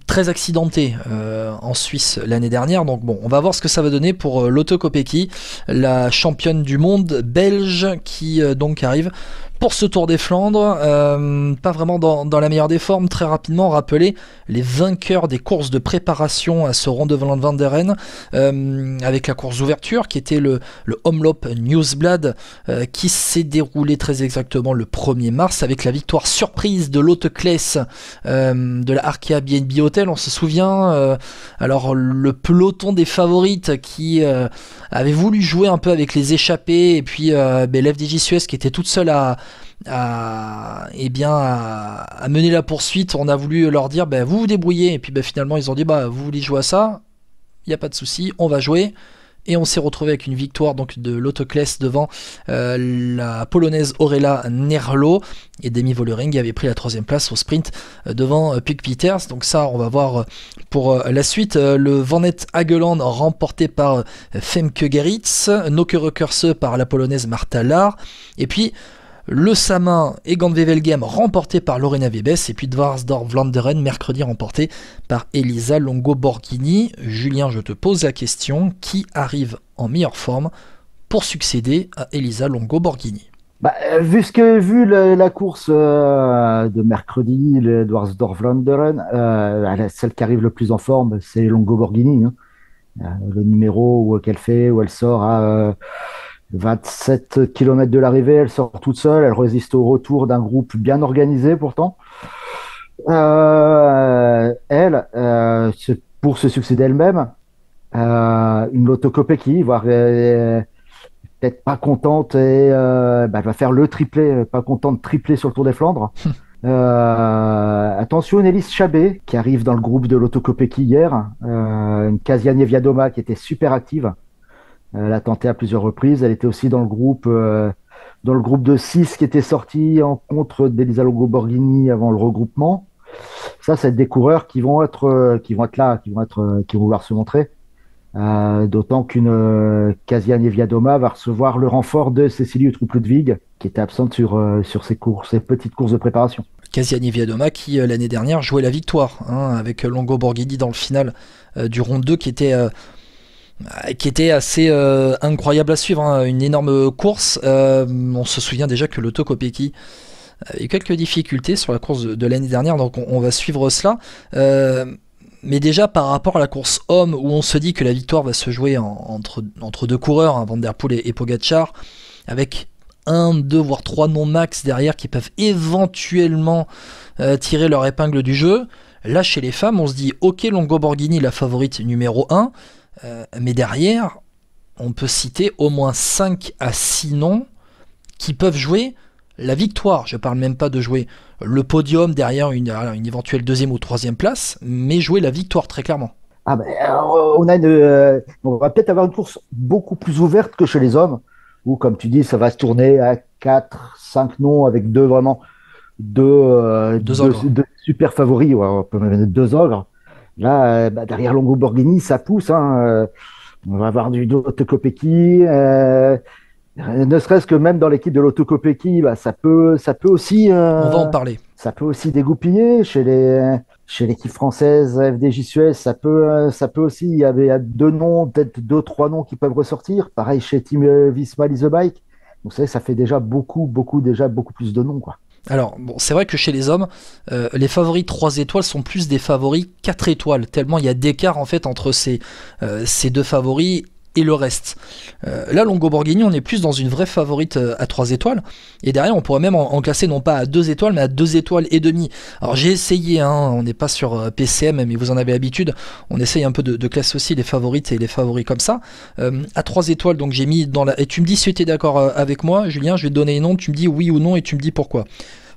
très accidenté en Suisse l'année dernière. Donc bon, on va voir ce que ça va donner pour Lotte Kopecky, la championne du monde belge qui donc arrive pour ce Tour des Flandres, pas vraiment dans la meilleure des formes. Très rapidement, rappeler les vainqueurs des courses de préparation à ce Ronde van Vlaanderen, avec la course d'ouverture qui était le Omloop Nieuwsblad, qui s'est déroulé très exactement le 1er mars avec la victoire surprise de Lotte Claes de la Arkea B&B Hotel. On se souvient, alors le peloton des favorites qui avait voulu jouer un peu avec les échappés, et puis l'FDJ Suez qui était toute seule à mener la poursuite. On a voulu leur dire vous vous débrouillez, et puis finalement ils ont dit vous voulez jouer à ça, il n'y a pas de souci, on va jouer. Et on s'est retrouvé avec une victoire donc de Lotte Claes devant la polonaise Orella Nerlo, et Demi Vollering avait pris la 3e place au sprint devant Puck Peters. Donc ça, on va voir pour la suite. Le Vannet Hageland remporté par Femke Gerrits, Nokerøkerse par la polonaise Marta Lahr, et puis le Samin et Gandwevelgem remporté par Lorena Wiebes, et puis Dvarsdorp Vlaanderen mercredi remporté par Elisa Longo Borghini. Julien, je te pose la question, qui arrive en meilleure forme pour succéder à Elisa Longo Borghini? Vu la course de mercredi, le Dvarsdorp Vlaanderen, celle qui arrive le plus en forme, c'est Longo Borghini, hein. Le numéro qu'elle fait, où elle sort à 27 km de l'arrivée, elle sort toute seule, elle résiste au retour d'un groupe bien organisé pourtant. Pour se succéder elle-même, une Lotte Kopecky, voire peut-être pas contente, et elle va faire le triplé, pas contente de tripler sur le Tour des Flandres. Attention, une Elise Chabet qui arrive dans le groupe de Lotte Kopecky hier, une Kasia Niewiadoma qui était super active. Elle a tenté à plusieurs reprises. Elle était aussi dans le groupe de 6 qui était sorti en contre d'Elisa Longo Borghini avant le regroupement. Ça, c'est des coureurs qui vont être là, qui vont vouloir se montrer. D'autant qu'une Kasia Niewiadoma va recevoir le renfort de Cécilie Uttrup-Ludwig, qui était absente sur ces petites courses de préparation. Kasia Niewiadoma qui l'année dernière jouait la victoire, avec Longo Borghini dans le final du Ronde 2 qui était assez incroyable à suivre, une énorme course. On se souvient déjà que Lotte Kopecky a eu quelques difficultés sur la course de l'année dernière, donc on va suivre cela. Mais déjà par rapport à la course homme, où on se dit que la victoire va se jouer entre deux coureurs, Van der Poel et Pogačar, avec 1, 2 voire 3 noms max derrière qui peuvent éventuellement tirer leur épingle du jeu. Là chez les femmes, on se dit ok, Longo Borghini la favorite numéro 1, mais derrière, on peut citer au moins 5 à 6 noms qui peuvent jouer la victoire. Je ne parle même pas de jouer le podium derrière une éventuelle 2e ou 3e place, mais jouer la victoire très clairement. Alors, on va peut-être avoir une course beaucoup plus ouverte que chez les hommes, où, comme tu dis, ça va se tourner à 4, 5 noms avec deux super favoris, on peut même mettre 2 ogres. Là, derrière Longo Borghini, ça pousse, hein. On va avoir du Lotte Kopecky, Ne serait-ce que même dans l'équipe de l'Auto Kopecky, bah, ça peut aussi. On va en parler. Ça peut aussi dégoupiller chez l'équipe française FDJ Suez. Ça peut aussi. Il y a deux noms, peut-être deux, trois noms qui peuvent ressortir. Pareil chez Team Visma Lease the Bike. Vous savez, ça fait déjà beaucoup plus de noms, quoi. Alors, bon, c'est vrai que chez les hommes, les favoris 3 étoiles sont plus des favoris 4 étoiles, tellement il y a d'écart en fait entre ces deux favoris et le reste. Là, Longo Borghini, on est plus dans une vraie favorite à 3 étoiles, et derrière, on pourrait même en classer non pas à 2 étoiles, mais à 2 étoiles et demie. Alors, j'ai essayé, hein, on n'est pas sur PCM, mais vous en avez l'habitude, on essaye un peu de classer aussi les favorites et les favoris comme ça. À 3 étoiles, donc j'ai mis dans la... Et tu me dis si tu es d'accord avec moi, Julien, je vais te donner les noms, tu me dis oui ou non, et tu me dis pourquoi.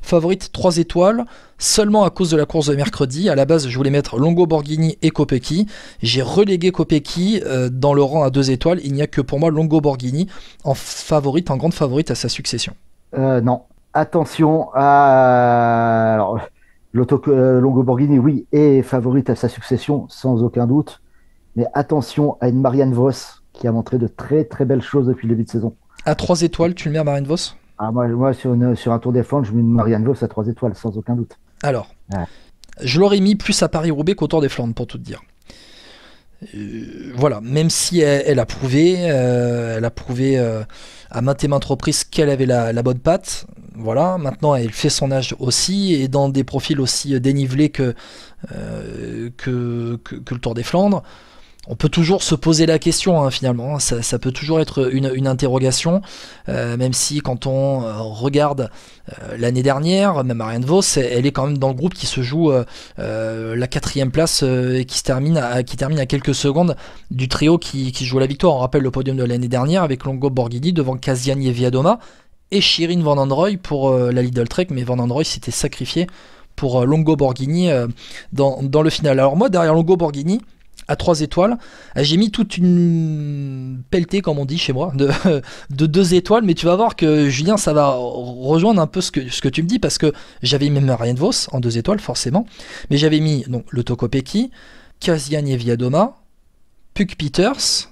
Favorite 3 étoiles, seulement à cause de la course de mercredi. À la base, je voulais mettre Longo Borghini et Kopecky. J'ai relégué Kopecky dans le rang à 2 étoiles. Il n'y a que pour moi Longo Borghini en grande favorite à sa succession. Non. Attention à. Alors, Longo Borghini, oui, est favorite à sa succession, sans aucun doute. Mais attention à une Marianne Vos qui a montré de très très belles choses depuis le début de saison. À 3 étoiles, tu le mets à Marianne Vos ? Moi sur un Tour des Flandres, je mets une Marianne Vos à 3 étoiles, sans aucun doute. Alors, je l'aurais mis plus à Paris-Roubaix qu'au Tour des Flandres, pour tout te dire. Voilà, même si elle a prouvé à maintes et maintes reprises qu'elle avait la bonne patte. Voilà, maintenant elle fait son âge aussi, et dans des profils aussi dénivelés que le Tour des Flandres. On peut toujours se poser la question, hein, finalement, ça peut toujours être une interrogation, même si quand on regarde l'année dernière, même Marianne Vos, elle est quand même dans le groupe qui se joue la 4e place et qui termine à quelques secondes du trio qui joue la victoire. On rappelle le podium de l'année dernière avec Longo Borghini devant Kasiani et Viadoma et Shirin Van Androoy pour la Lidl Trek, mais Van Androoy s'était sacrifié pour Longo Borghini dans le final. Alors moi, derrière Longo Borghini, à 3 étoiles, j'ai mis toute une pelletée, comme on dit chez moi, de 2 étoiles, mais tu vas voir que Julien, ça va rejoindre un peu ce que tu me dis, parce que j'avais mis Marianne Vos en 2 étoiles, forcément, mais j'avais mis donc, le Kopecky, Kasiani et Viadoma, Puck Peters,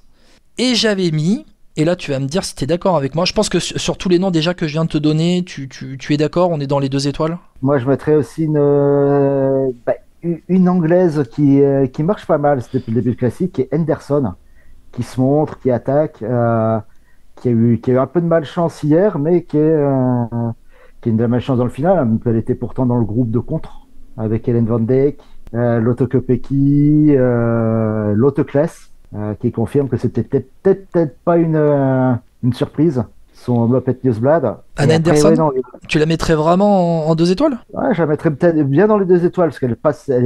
et j'avais mis, et là tu vas me dire si tu es d'accord avec moi, je pense que sur tous les noms déjà que je viens de te donner, tu es d'accord, on est dans les 2 étoiles ? Moi je mettrais aussi une anglaise qui marche pas mal depuis le début du classique, qui est Henderson, qui se montre, qui attaque, qui a eu un peu de malchance hier, mais qui a une de la malchance dans le final. Elle était pourtant dans le groupe de contre avec Helen Van Dijk, l'Auto Kopecky, l'Auto Kless, qui confirme que c'était peut-être pas une surprise. Son Moped Newsblad. Anna Henderson, tu la mettrais vraiment en 2 étoiles ? Ouais, je la mettrais peut-être bien dans les 2 étoiles, parce qu'elle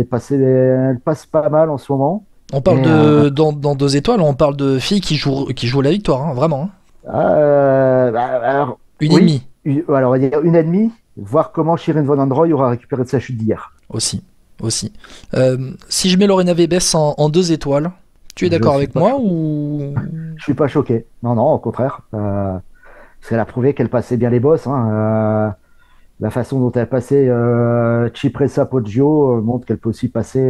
passe pas mal en ce moment. On parle dans 2 étoiles, on parle de filles qui jouent la victoire, hein, vraiment. Alors, une et demie. Alors, il y a une et demie, voir comment Shirin Van Androoy aura récupéré de sa chute d'hier. Aussi. Si je mets Lorena Wiebes en 2 étoiles, tu es d'accord avec moi ou... Je suis pas choqué. Non, au contraire. Parce qu'elle a prouvé qu'elle passait bien les bosses. Hein. La façon dont elle passait Cipressa Poggio montre qu'elle peut aussi passer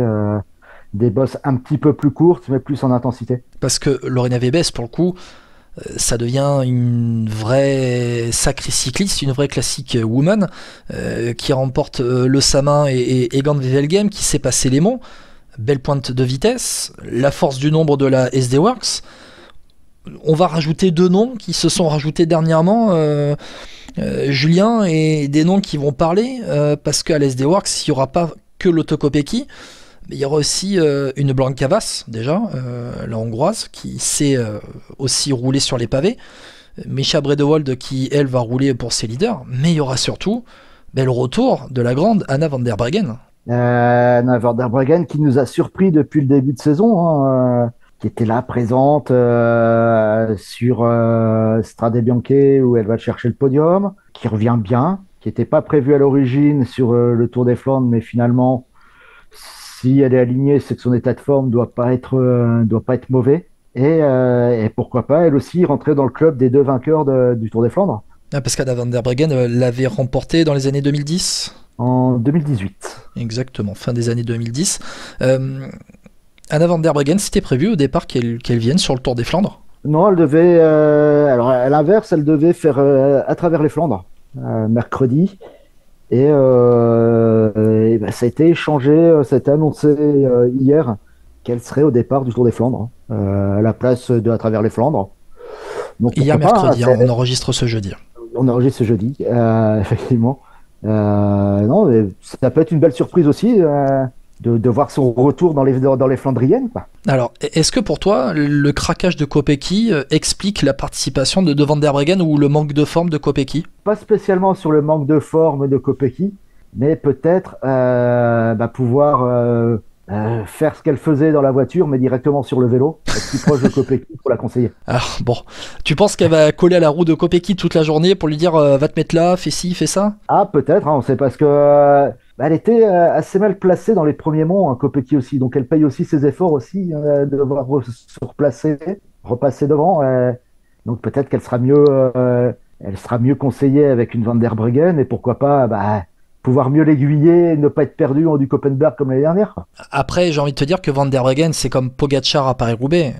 des bosses un petit peu plus courtes, mais plus en intensité. Parce que Lorena Wiebes, pour le coup, ça devient une vraie sacrée cycliste, une vraie classique woman, qui remporte le Samin et Egan Wevelgem, qui sait passer les monts. Belle pointe de vitesse, la force du nombre de la SD Works. On va rajouter 2 noms qui se sont rajoutés dernièrement, Julien, et des noms qui vont parler, parce qu'à l'SD Works, il n'y aura pas que l'Auto Kopecky, mais il y aura aussi une Blanca Vas, déjà, la hongroise, qui sait aussi rouler sur les pavés, Misha Bredewald qui, elle, va rouler pour ses leaders, mais il y aura surtout le retour de la grande Anna van der Breggen. Anna van der Breggen qui nous a surpris depuis le début de saison, hein, qui était là, présente sur Strade Bianche, où elle va chercher le podium, qui revient bien, qui n'était pas prévue à l'origine sur le Tour des Flandres, mais finalement, si elle est alignée, c'est que son état de forme doit pas être mauvais. Et pourquoi pas, elle aussi, rentrer dans le club des 2 vainqueurs du Tour des Flandres. Ah, parce qu'Anna van der Breggen l'avait remporté dans les années 2010 ? En 2018. Exactement, fin des années 2010. Anna van der Breggen, c'était prévu au départ qu'elle vienne sur le Tour des Flandres ? Non, elle À l'inverse, elle devait faire à travers les Flandres mercredi. Et ça a été échangé, ça a été annoncé hier qu'elle serait au départ du Tour des Flandres, à la place de à travers les Flandres. Donc, hier mercredi, on enregistre ce jeudi. On enregistre ce jeudi, effectivement. Non, mais ça peut être une belle surprise aussi de voir son retour dans les Flandriennes, quoi. Alors, est-ce que pour toi, le craquage de Kopecky explique la participation de Van der Breggen ou le manque de forme de Kopecky? Pas spécialement sur le manque de forme de Kopecky, mais peut-être pouvoir faire ce qu'elle faisait dans la voiture, mais directement sur le vélo, être plus proche de Kopecky pour la conseiller. Alors, bon, tu penses qu'elle va coller à la roue de Kopecky toute la journée pour lui dire va te mettre là, fais ci, fais ça? Ah, peut-être, on sait, parce que elle était assez mal placée dans les premiers monts, hein, Kopecky aussi, donc elle paye aussi ses efforts aussi de devoir se replacer, repasser devant. Donc peut-être qu'elle sera mieux conseillée avec une Van der Breggen, et pourquoi pas pouvoir mieux l'aiguiller et ne pas être perdu en du Koppenberg comme l'année dernière. Après, j'ai envie de te dire que Van der Breggen, c'est comme Pogacar à Paris-Roubaix.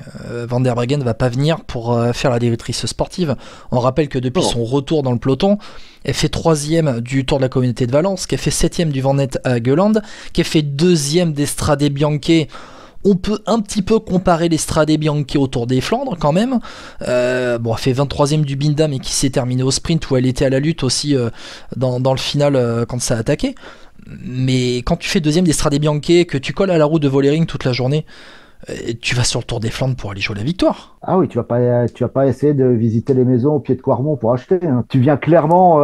Van der Breggen va pas venir pour faire la directrice sportive. On rappelle que depuis son retour dans le peloton, elle fait 3e du Tour de la Communauté de Valence, qu'elle fait 7e du Van Aert à Gueland, qu'elle fait 2e des Strade Bianche. On peut un petit peu comparer les Strade Bianche au Tour des Flandres quand même. Elle fait 23e du Binda, mais qui s'est terminé au sprint, où elle était à la lutte aussi dans le final quand ça a attaqué. Mais quand tu fais 2e des Strade Bianche, que tu colles à la roue de Vollering toute la journée, tu vas sur le Tour des Flandres pour aller jouer la victoire. Ah oui, tu vas pas essayer de visiter les maisons au pied de Quarmont pour acheter, hein. Tu viens clairement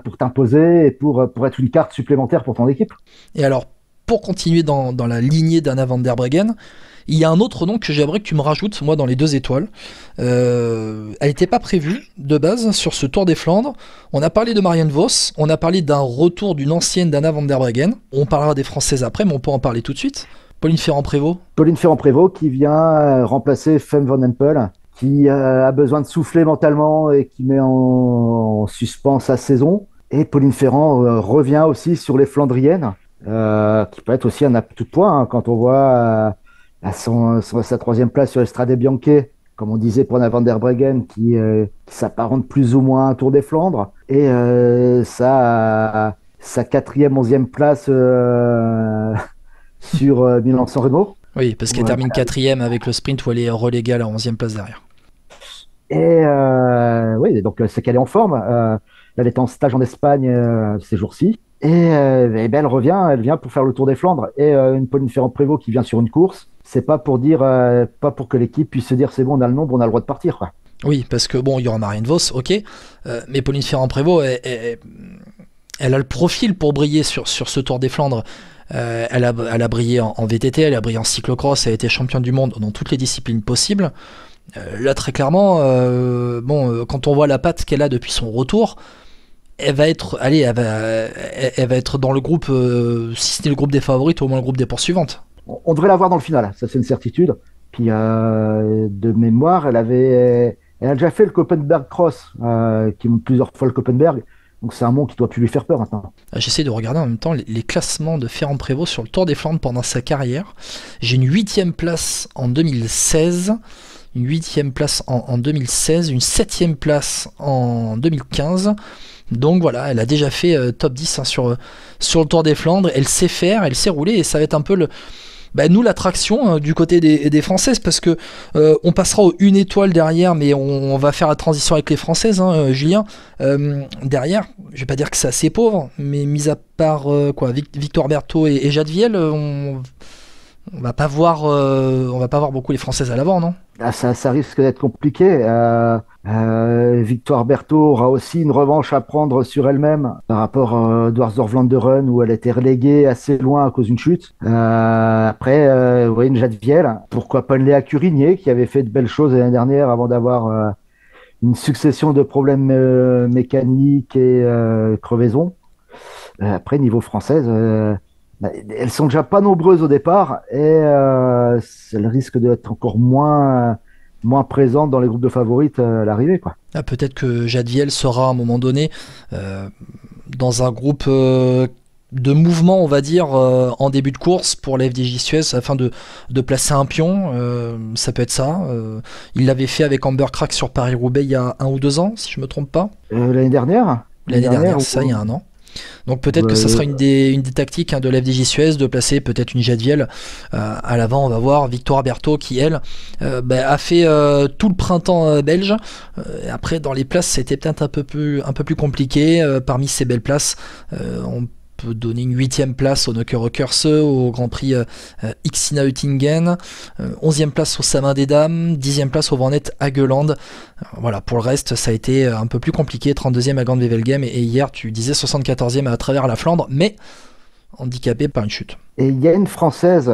pour t'imposer et pour être une carte supplémentaire pour ton équipe. Et alors, pour continuer dans la lignée d'Anna Van der Breggen, il y a un autre nom que j'aimerais que tu me rajoutes, moi, dans les 2 étoiles. Elle n'était pas prévue, de base, sur ce Tour des Flandres. On a parlé de Marianne Vos, on a parlé d'un retour d'une ancienne d'Anna Van der Breggen. On parlera des Françaises après, mais on peut en parler tout de suite. Pauline Ferrand-Prévot. Pauline Ferrand-Prévot qui vient remplacer Fem Van Empel, qui a besoin de souffler mentalement et qui met en suspens sa saison. Et Pauline Ferrand revient aussi sur les Flandriennes. Qui peut être aussi un appui de poids, hein, quand on voit sa 3e place sur l'Estrade Bianche, comme on disait pour Anna Van der Breggen, qui s'apparente plus ou moins à un Tour des Flandres, et sa 4e, 11e place sur Milan-San Remo. Oui, parce qu'elle termine 4e avec le sprint où elle est reléguée à la 11e place derrière. Et oui, donc c'est qu'elle est en forme. Elle est en stage en Espagne ces jours-ci. Et elle vient pour faire le Tour des Flandres. Et une Pauline Ferrand-Prévot qui vient sur une course, c'est pas pour que l'équipe puisse se dire c'est bon, on a le nombre, on a le droit de partir, quoi. Oui, parce que il y aura Marianne Vos, ok, mais Pauline Ferrand-Prévot, elle a le profil pour briller sur ce Tour des Flandres. Elle a brillé en VTT, elle a brillé en cyclocross, elle a été championne du monde dans toutes les disciplines possibles. Là, très clairement, quand on voit la patte qu'elle a depuis son retour, elle va être dans le groupe, si c'était le groupe des favorites, au moins le groupe des poursuivantes. On devrait la voir dans le final, ça c'est une certitude. Puis de mémoire, elle a déjà fait le Koppenberg Cross, qui monte plusieurs fois le Koppenberg. Donc c'est un mont qui doit plus lui faire peur maintenant. J'essaie de regarder en même temps les classements de Ferrand-Prévot sur le Tour des Flandres pendant sa carrière. J'ai une 8e place en 2016, une 8e place en 2016, une 7e place en 2015. Donc voilà, elle a déjà fait top 10 sur le Tour des Flandres. Elle sait faire, elle sait rouler, et ça va être un peu nous l'attraction du côté des Françaises, parce que on passera aux 1 étoile derrière, mais on va faire la transition avec les Françaises, hein, Julien. Derrière, je vais pas dire que c'est assez pauvre, mais mis à part Victoire Berthaud et Jade Viel, on va pas voir beaucoup les Françaises à l'avant, non? Ah, ça risque d'être compliqué. Victoire Berthaud aura aussi une revanche à prendre sur elle-même par rapport à Dwarsdorf-Vlaanderen, où elle était reléguée assez loin à cause d'une chute. Après, une Jade Viel, pourquoi pas une Léa Curigné, qui avait fait de belles choses l'année dernière avant d'avoir une succession de problèmes mécaniques et crevaisons. Après, niveau française, elles sont déjà pas nombreuses au départ, et elles risquent d'être encore moins présentes dans les groupes de favorites à l'arrivée, quoi. Peut-être que Jade Viel sera à un moment donné dans un groupe de mouvement, on va dire, en début de course pour la FDJ Suez afin de placer un pion. Ça peut être ça. Il l'avait fait avec Amber Crack sur Paris-Roubaix il y a 1 ou 2 ans, si je me trompe pas. L'année dernière. L'année dernière, c'est ça, il y a 1 an. Donc peut-être que ça sera une des tactiques de la FDJ Suez de placer peut-être une Jadviel à l'avant. On va voir Victoire Berthaud qui elle a fait tout le printemps belge. Après dans les places c'était peut-être un peu plus compliqué. Parmi ces belles places on peut donner une 8e place au Nockerokerse, au Grand Prix Xina Uttingen, 11e place au Samin des Dames, 10e place au Vannet Hageland. Voilà, pour le reste, ça a été un peu plus compliqué, 32e à Gand-Wevelgem, et hier, tu disais 74e à travers la Flandre, mais handicapé par une chute. Et il y a une Française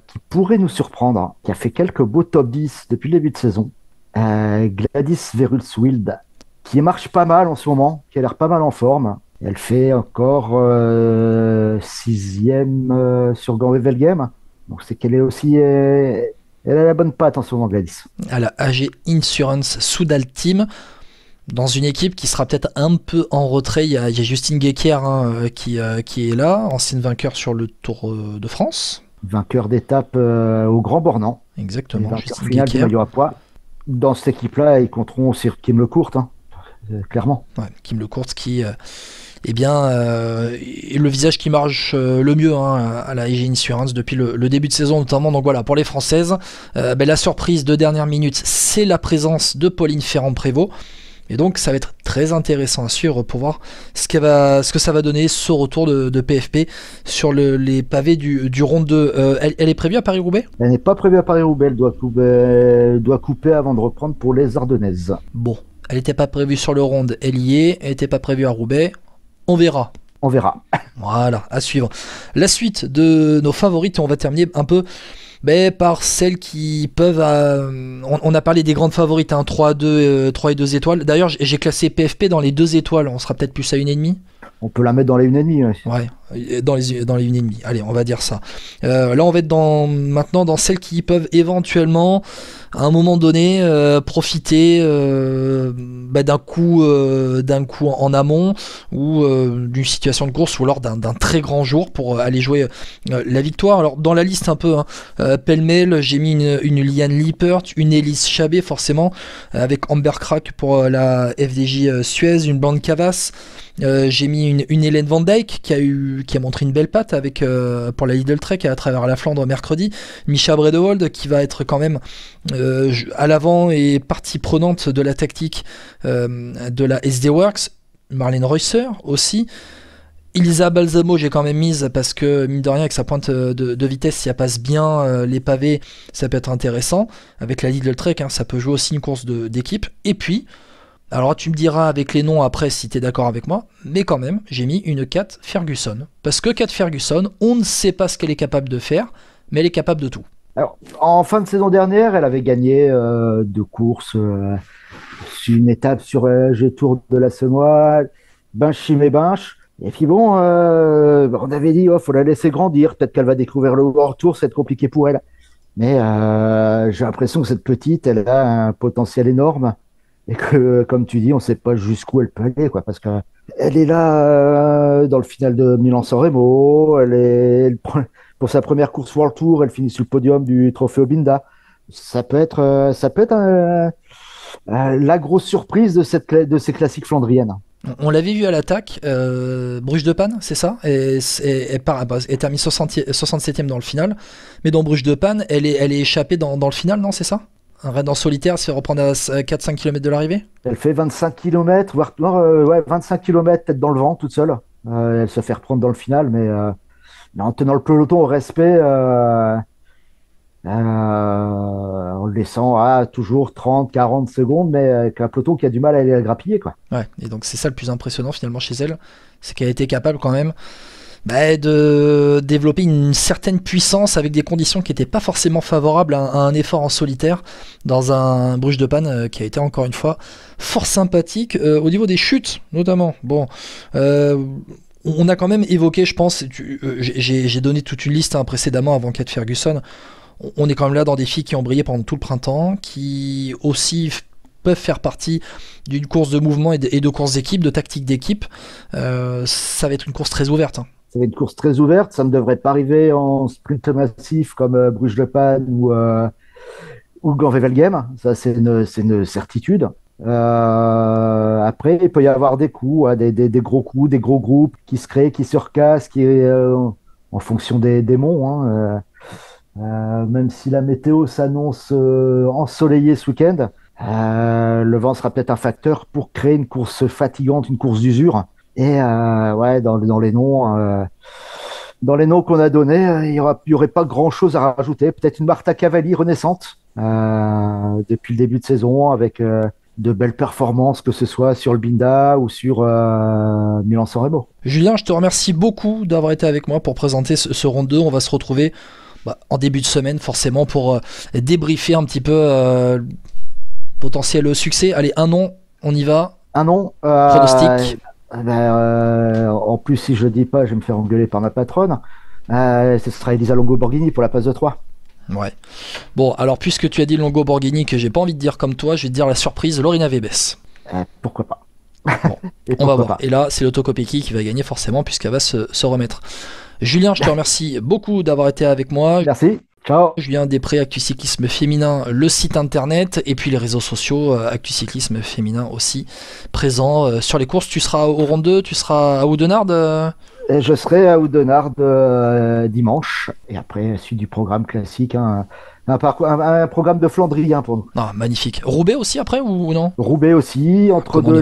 qui pourrait nous surprendre, qui a fait quelques beaux top 10 depuis le début de saison, Gladys Verhulst-Wild, qui marche pas mal en ce moment, qui a l'air pas mal en forme. Elle fait encore 6e sur Gand-Wevelgem. Donc c'est qu'elle est aussi... elle a la bonne patte en ce moment, Gladys. À la AG Insurance Soudal Team, dans une équipe qui sera peut-être un peu en retrait. Il y a Justine Guéquier qui est là, ancienne vainqueur sur le Tour de France. Vainqueur d'étape au Grand Bornand. Exactement, Justine Guéquier. Dans cette équipe-là, ils compteront sur Kim Lecourt, clairement. Ouais, Kim Lecourt qui... est le visage qui marche le mieux à la AG Insurance depuis le début de saison notamment. Donc voilà, pour les Françaises, la surprise de dernière minute, c'est la présence de Pauline Ferrand-Prévot. Et donc ça va être très intéressant à suivre pour voir ce que ça va donner, ce retour de PFP sur les pavés du Ronde 2. Elle est prévue à Paris-Roubaix ? Elle n'est pas prévue à Paris-Roubaix, elle doit couper avant de reprendre pour les Ardennaises. Bon, elle n'était pas prévue sur le Ronde, elle y est, elle n'était pas prévue à Roubaix. On verra. On verra. Voilà, à suivre. La suite de nos favorites, on va terminer un peu par celles qui peuvent... on a parlé des grandes favorites, 3 et 2 étoiles. D'ailleurs, j'ai classé PFP dans les 2 étoiles. On sera peut-être plus à 1,5. On peut la mettre dans les 1,5. Ouais, dans les 1,5. Allez, on va dire ça. Là, on va être maintenant dans celles qui peuvent éventuellement, à un moment donné, profiter d'un coup en amont ou d'une situation de course ou alors d'un très grand jour pour aller jouer la victoire. Alors, dans la liste un peu pêle-mêle, j'ai mis une Liane Lippert, une Elise Chabet, forcément, avec Amber Crack pour la FDJ Suez, une Blanc Cavas. J'ai mis une Hélène Van Dijk qui a montré une belle patte avec pour la Lidl Trek à travers la Flandre mercredi. Misha Bredewold qui va être quand même à l'avant et partie prenante de la tactique de la SD Works. Marlène Reusser aussi. Elisa Balsamo j'ai quand même mise parce que mine de rien avec sa pointe de vitesse, si elle passe bien les pavés, ça peut être intéressant. Avec la Lidl Trek, ça peut jouer aussi une course d'équipe. Et puis alors tu me diras avec les noms après si tu es d'accord avec moi, mais quand même, j'ai mis une Kat Ferguson. Parce que Kat Ferguson, on ne sait pas ce qu'elle est capable de faire, mais elle est capable de tout. Alors, en fin de saison dernière, elle avait gagné 2 courses, une étape sur le Tour de la Semois, Binche-Chimay-Binche. Et puis bon, on avait dit, faut la laisser grandir, peut-être qu'elle va découvrir le World Tour, c'est compliqué pour elle. Mais j'ai l'impression que cette petite, elle a un potentiel énorme. Et que, comme tu dis, on ne sait pas jusqu'où elle peut aller, parce que elle est là dans le final de Milan-San Remo. Pour sa première course World Tour, elle finit sur le podium du Trophée Obinda. Ça peut être la grosse surprise de ces classiques flandriennes. On l'avait vu à l'attaque, Bruges de Panne, c'est ça, et termine 67e dans le final. Mais dans Bruges de Panne, elle est échappée dans le final, non, c'est ça ? Un raid en solitaire, se fait reprendre à 4-5 km de l'arrivée. Elle fait 25 km, voire 25 km peut-être dans le vent toute seule. Elle se fait reprendre dans le final, mais en tenant le peloton au respect, en le laissant à toujours 30-40 secondes, mais avec un peloton qui a du mal à aller la grappiller. Ouais, et donc c'est ça le plus impressionnant finalement chez elle, c'est qu'elle a été capable quand même de développer une certaine puissance avec des conditions qui n'étaient pas forcément favorables à un effort en solitaire dans un Bruges de Panne qui a été encore une fois fort sympathique au niveau des chutes notamment. Bon, on a quand même évoqué, je pense, j'ai donné toute une liste précédemment avant Kat Ferguson. On est quand même là dans des filles qui ont brillé pendant tout le printemps, qui aussi peuvent faire partie d'une course de mouvement et de course d'équipe, de tactique d'équipe. Ça va être une course très ouverte. Hein. Ça va être une course très ouverte. Ça ne devrait pas arriver en sprint massif comme Bruges-Le-Pan ou Gand-Wevelgem. Ça, c'est une certitude. Après, il peut y avoir des coups, des gros coups, des gros groupes qui se créent, qui se recassent, en fonction des monts. Hein. Même si la météo s'annonce ensoleillée ce week-end, le vent sera peut-être un facteur pour créer une course fatigante, une course d'usure. Et dans les noms qu'on a donnés, il y aurait pas grand-chose à rajouter. Peut-être une Marta Cavalli renaissante depuis le début de saison avec de belles performances, que ce soit sur le Binda ou sur Milan-San Remo. Julien, je te remercie beaucoup d'avoir été avec moi pour présenter ce round 2. On va se retrouver en début de semaine forcément pour débriefer un petit peu potentiel succès. Allez, un nom, on y va. Un nom. Pronostic. En plus, si je le dis pas, je vais me faire engueuler par ma patronne. Ce sera Elisa Longo Borghini pour la place de 3. Ouais. Bon, alors puisque tu as dit Longo Borghini, que j'ai pas envie de dire comme toi, je vais te dire la surprise, Lorena Wiebes. Pourquoi pas. Bon, on va voir. Pas. Et là, c'est l'Auto Kopecky qui va gagner forcément puisqu'elle va se remettre. Julien, je te remercie beaucoup d'avoir été avec moi. Merci. Ciao. Julien Després, Actu Cyclisme Féminin, le site internet et puis les réseaux sociaux, Actu Cyclisme Féminin aussi présent sur les courses. Tu seras au round 2, tu seras à Oudenarde Je serai à Oudenarde dimanche et après suite du programme classique, un programme de Flandrien pour nous. Ah, magnifique. Roubaix aussi après ou non? Roubaix aussi, entre deux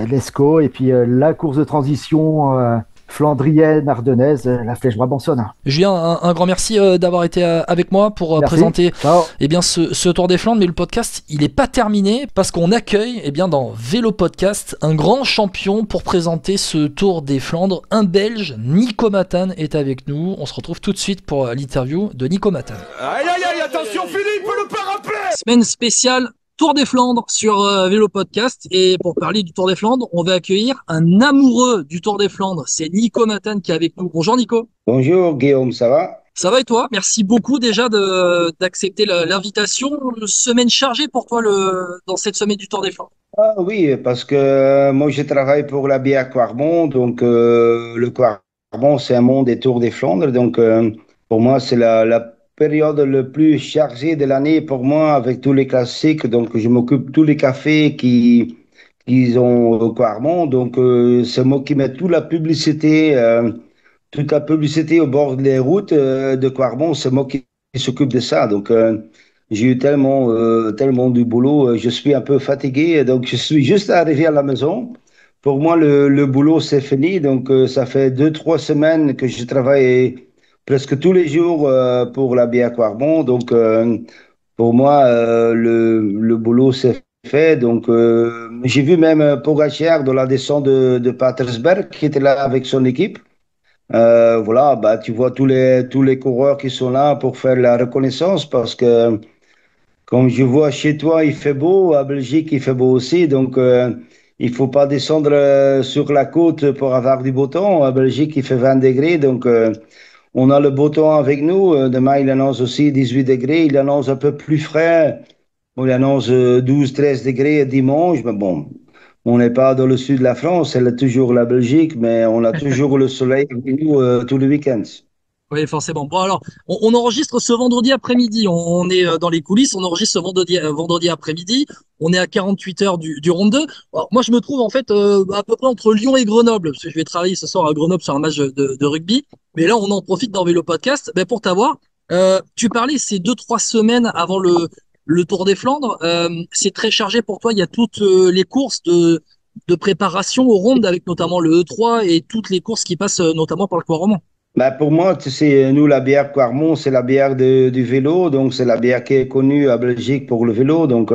l'Escaut et puis la course de transition flandrienne, ardennaise, la Flèche Brabançonne. Julien, un grand merci d'avoir été avec moi pour présenter ce Tour des Flandres, mais le podcast il n'est pas terminé parce qu'on accueille dans Vélo Podcast un grand champion pour présenter ce Tour des Flandres, un Belge, Nico Matane est avec nous. On se retrouve tout de suite pour l'interview de Nico Matane. Aïe aïe aïe, attention Philippe, le parapluie. Semaine spéciale Tour des Flandres sur Vélo Podcast, et pour parler du Tour des Flandres, on va accueillir un amoureux du Tour des Flandres, c'est Nico Matane qui est avec nous. Bonjour Nico. Bonjour Guillaume, ça va? Ça va et toi? Merci beaucoup déjà d'accepter l'invitation. Une semaine chargée pour toi dans cette semaine du Tour des Flandres. Ah oui, parce que moi je travaille pour la bière Quarmont, donc le Quarmont c'est un monde des Tours des Flandres, donc pour moi c'est la période le plus chargée de l'année pour moi avec tous les classiques. Donc je m'occupe de tous les cafés qui ont au Quarmont, donc c'est moi qui mets toute la publicité au bord des routes de Quarmont, c'est moi qui s'occupe de ça. Donc j'ai eu tellement du boulot, je suis un peu fatigué, donc je suis juste arrivé à la maison. Pour moi le boulot c'est fini, donc ça fait 2-3 semaines que je travaille presque tous les jours pour la bière Quarmont. Donc, pour moi, le boulot c'est fait. Donc, j'ai vu même Pogacar dans la descente de Patersberg qui était là avec son équipe. Voilà, tu vois tous les coureurs qui sont là pour faire la reconnaissance parce que, comme je vois chez toi, il fait beau. À Belgique, il fait beau aussi. Donc, il faut pas descendre sur la côte pour avoir du beau temps. À Belgique, il fait 20 degrés. Donc, on a le beau temps avec nous. Demain, il annonce aussi 18 degrés. Il annonce un peu plus frais. Il annonce 12-13 degrés dimanche. Mais bon, on n'est pas dans le sud de la France. C'est toujours la Belgique, mais on a toujours le soleil avec nous tous les week-ends. Oui, forcément. Bon, alors, on enregistre ce vendredi après-midi. On est dans les coulisses. On enregistre ce vendredi après-midi. On est à 48 heures du round 2. Alors, moi, je me trouve en fait à peu près entre Lyon et Grenoble, parce que je vais travailler ce soir à Grenoble sur un match de rugby. Mais là, on en profite dans Vélo Podcast pour t'avoir. Tu parlais ces 2-3 semaines avant le Tour des Flandres. C'est très chargé pour toi. Il y a toutes les courses de préparation au round, avec notamment le E3 et toutes les courses qui passent notamment par le Quarmont. Pour moi, nous, la bière Quarmont, c'est la bière du vélo. Donc, c'est la bière qui est connue à Belgique pour le vélo. Donc,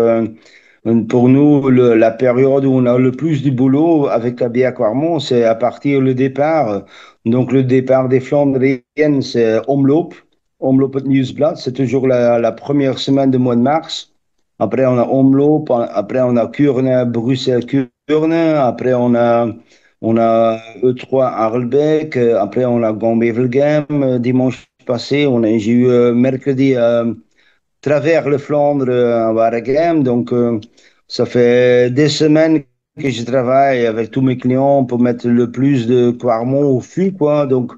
pour nous, la période où on a le plus du boulot avec la bière Quarmont, c'est à partir du départ. Donc, le départ des Flandriennes, c'est Omloop het Nieuwsblad. C'est toujours la première semaine du mois de mars. Après, on a Omloop. Après, on a Kuurne, Bruxelles-Kuurne. Après, on a E3 Arlbeek, après on a Gand-Wevelgem dimanche passé, j'ai eu mercredi travers le Flandre à Waregem. Donc Ça fait des semaines que je travaille avec tous mes clients pour mettre le plus de Quarmont au fût, quoi. Donc,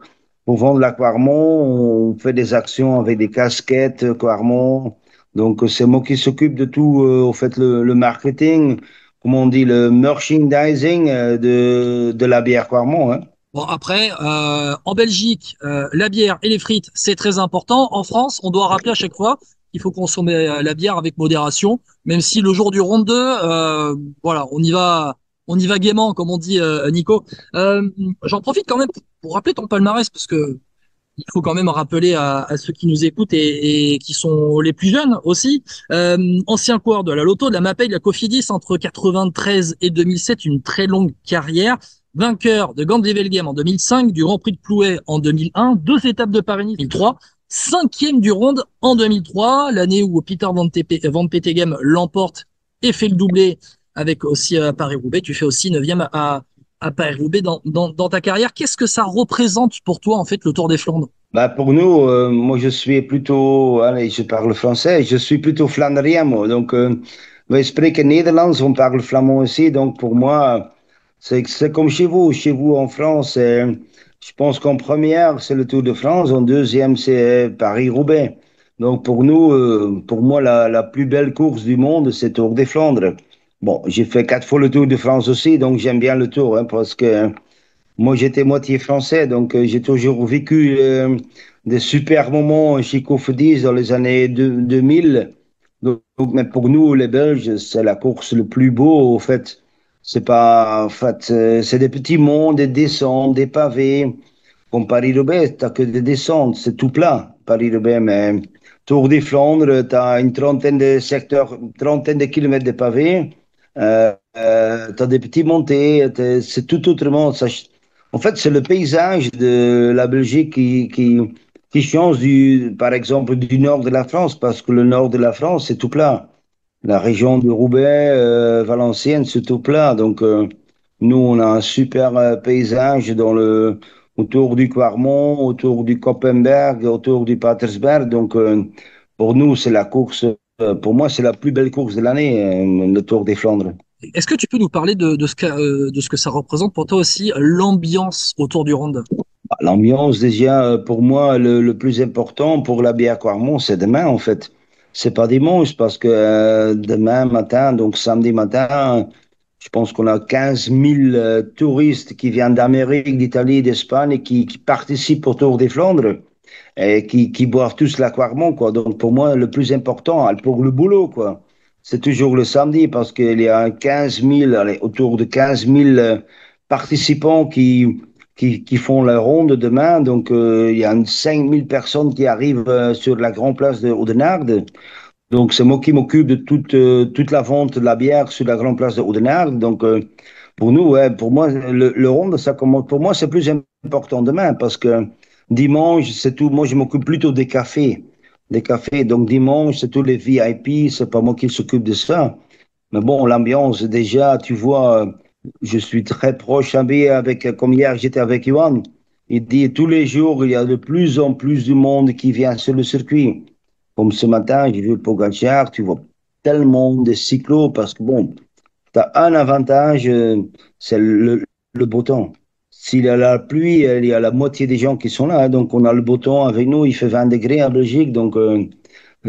pour vendre la Quarmont, on fait des actions avec des casquettes Quarmont. Donc, c'est moi qui s'occupe de tout, au fait, le marketing, comme on dit, le merchandising de la bière Quarmont, hein. Bon, après, en Belgique, la bière et les frites, c'est très important. En France, on doit rappeler à chaque fois qu'il faut consommer la bière avec modération, même si le jour du round 2, voilà, on y va gaiement, comme on dit, Nico. J'en profite quand même pour rappeler ton palmarès, parce que il faut quand même rappeler à ceux qui nous écoutent et qui sont les plus jeunes aussi. Ancien coureur de la Lotto, de la Mapei, de la Cofidis entre 93 et 2007, une très longue carrière. Vainqueur de Gand-Wevelgem en 2005, du Grand Prix de Plouay en 2001, 2 étapes de Paris-Nice en 2003, cinquième du Ronde en 2003, l'année où Peter Van Petegem l'emporte et fait le doublé avec aussi Paris-Roubaix. Tu fais aussi neuvième à Paris-Roubaix dans ta carrière. Qu'est-ce que ça représente pour toi, en fait, le Tour des Flandres? Bah pour nous, moi je suis plutôt, allez, je parle français, je suis plutôt Flandrien, moi. Donc, wij spreken Nederlands, on parle flamand aussi. Donc pour moi, c'est comme chez vous. Chez vous en France, je pense qu'en première, c'est le Tour de France, en deuxième, c'est Paris-Roubaix. Donc pour nous, pour moi, la plus belle course du monde, c'est Tour des Flandres. Bon, j'ai fait 4 fois le Tour de France aussi, donc j'aime bien le Tour, hein, parce que moi, j'étais moitié français, donc j'ai toujours vécu des super moments chez Cofidis dans les années 2000. Mais pour nous, les Belges, c'est la course le plus beau, en fait. C'est pas, en fait, c'est des petits monts, des descentes, des pavés. Comme Paris-Roubaix, t'as que des descentes, c'est tout plat, Paris-Roubaix. Mais Tour des Flandres, t'as une trentaine de secteurs, une trentaine de kilomètres de pavés. T'as des petits montées, c'est tout autrement. En fait, c'est le paysage de la Belgique qui change par exemple, du nord de la France, parce que le nord de la France, c'est tout plat. La région de Roubaix, Valenciennes, c'est tout plat. Donc, nous, on a un super paysage autour du Quarmont, autour du Koppenberg, autour du Patersberg. Donc, pour nous, c'est la course, pour moi, c'est la plus belle course de l'année, le Tour des Flandres. Est-ce que tu peux nous parler de ce que ça représente pour toi aussi, l'ambiance autour du Ronde? L'ambiance, déjà, pour moi, le plus important pour la bière Quarmont, c'est demain, en fait. C'est pas dimanche, parce que demain matin, donc samedi matin, je pense qu'on a 15 000 touristes qui viennent d'Amérique, d'Italie, d'Espagne et qui participent au Tour des Flandres et qui boivent tous la Quarmont, quoi. Donc, pour moi, le plus important, pour le boulot, quoi, c'est toujours le samedi, parce qu'il y a 15 000, allez, autour de 15 000 participants qui font la ronde demain. Donc, il y a 5 000 personnes qui arrivent sur la grande place de Oudenaarde. Donc, c'est moi qui m'occupe de toute la vente de la bière sur la grande place de Oudenaarde. Donc, pour nous, ouais, pour moi, le ronde, ça commence. Pour moi, c'est plus important demain, parce que dimanche, c'est tout. Moi, je m'occupe plutôt des cafés. Des cafés. Donc, dimanche, c'est tous les VIP. C'est pas moi qui s'occupe de ça. Mais bon, l'ambiance, déjà, tu vois, je suis très proche comme hier, j'étais avec Johan. Il dit tous les jours, il y a de plus en plus de monde qui vient sur le circuit. Comme ce matin, j'ai vu Pogacar, tu vois tellement de cyclos parce que bon, tu as un avantage, c'est le beau temps. S'il y a la pluie, il y a la moitié des gens qui sont là, hein. Donc on a le beau temps avec nous, il fait 20 degrés en Belgique, donc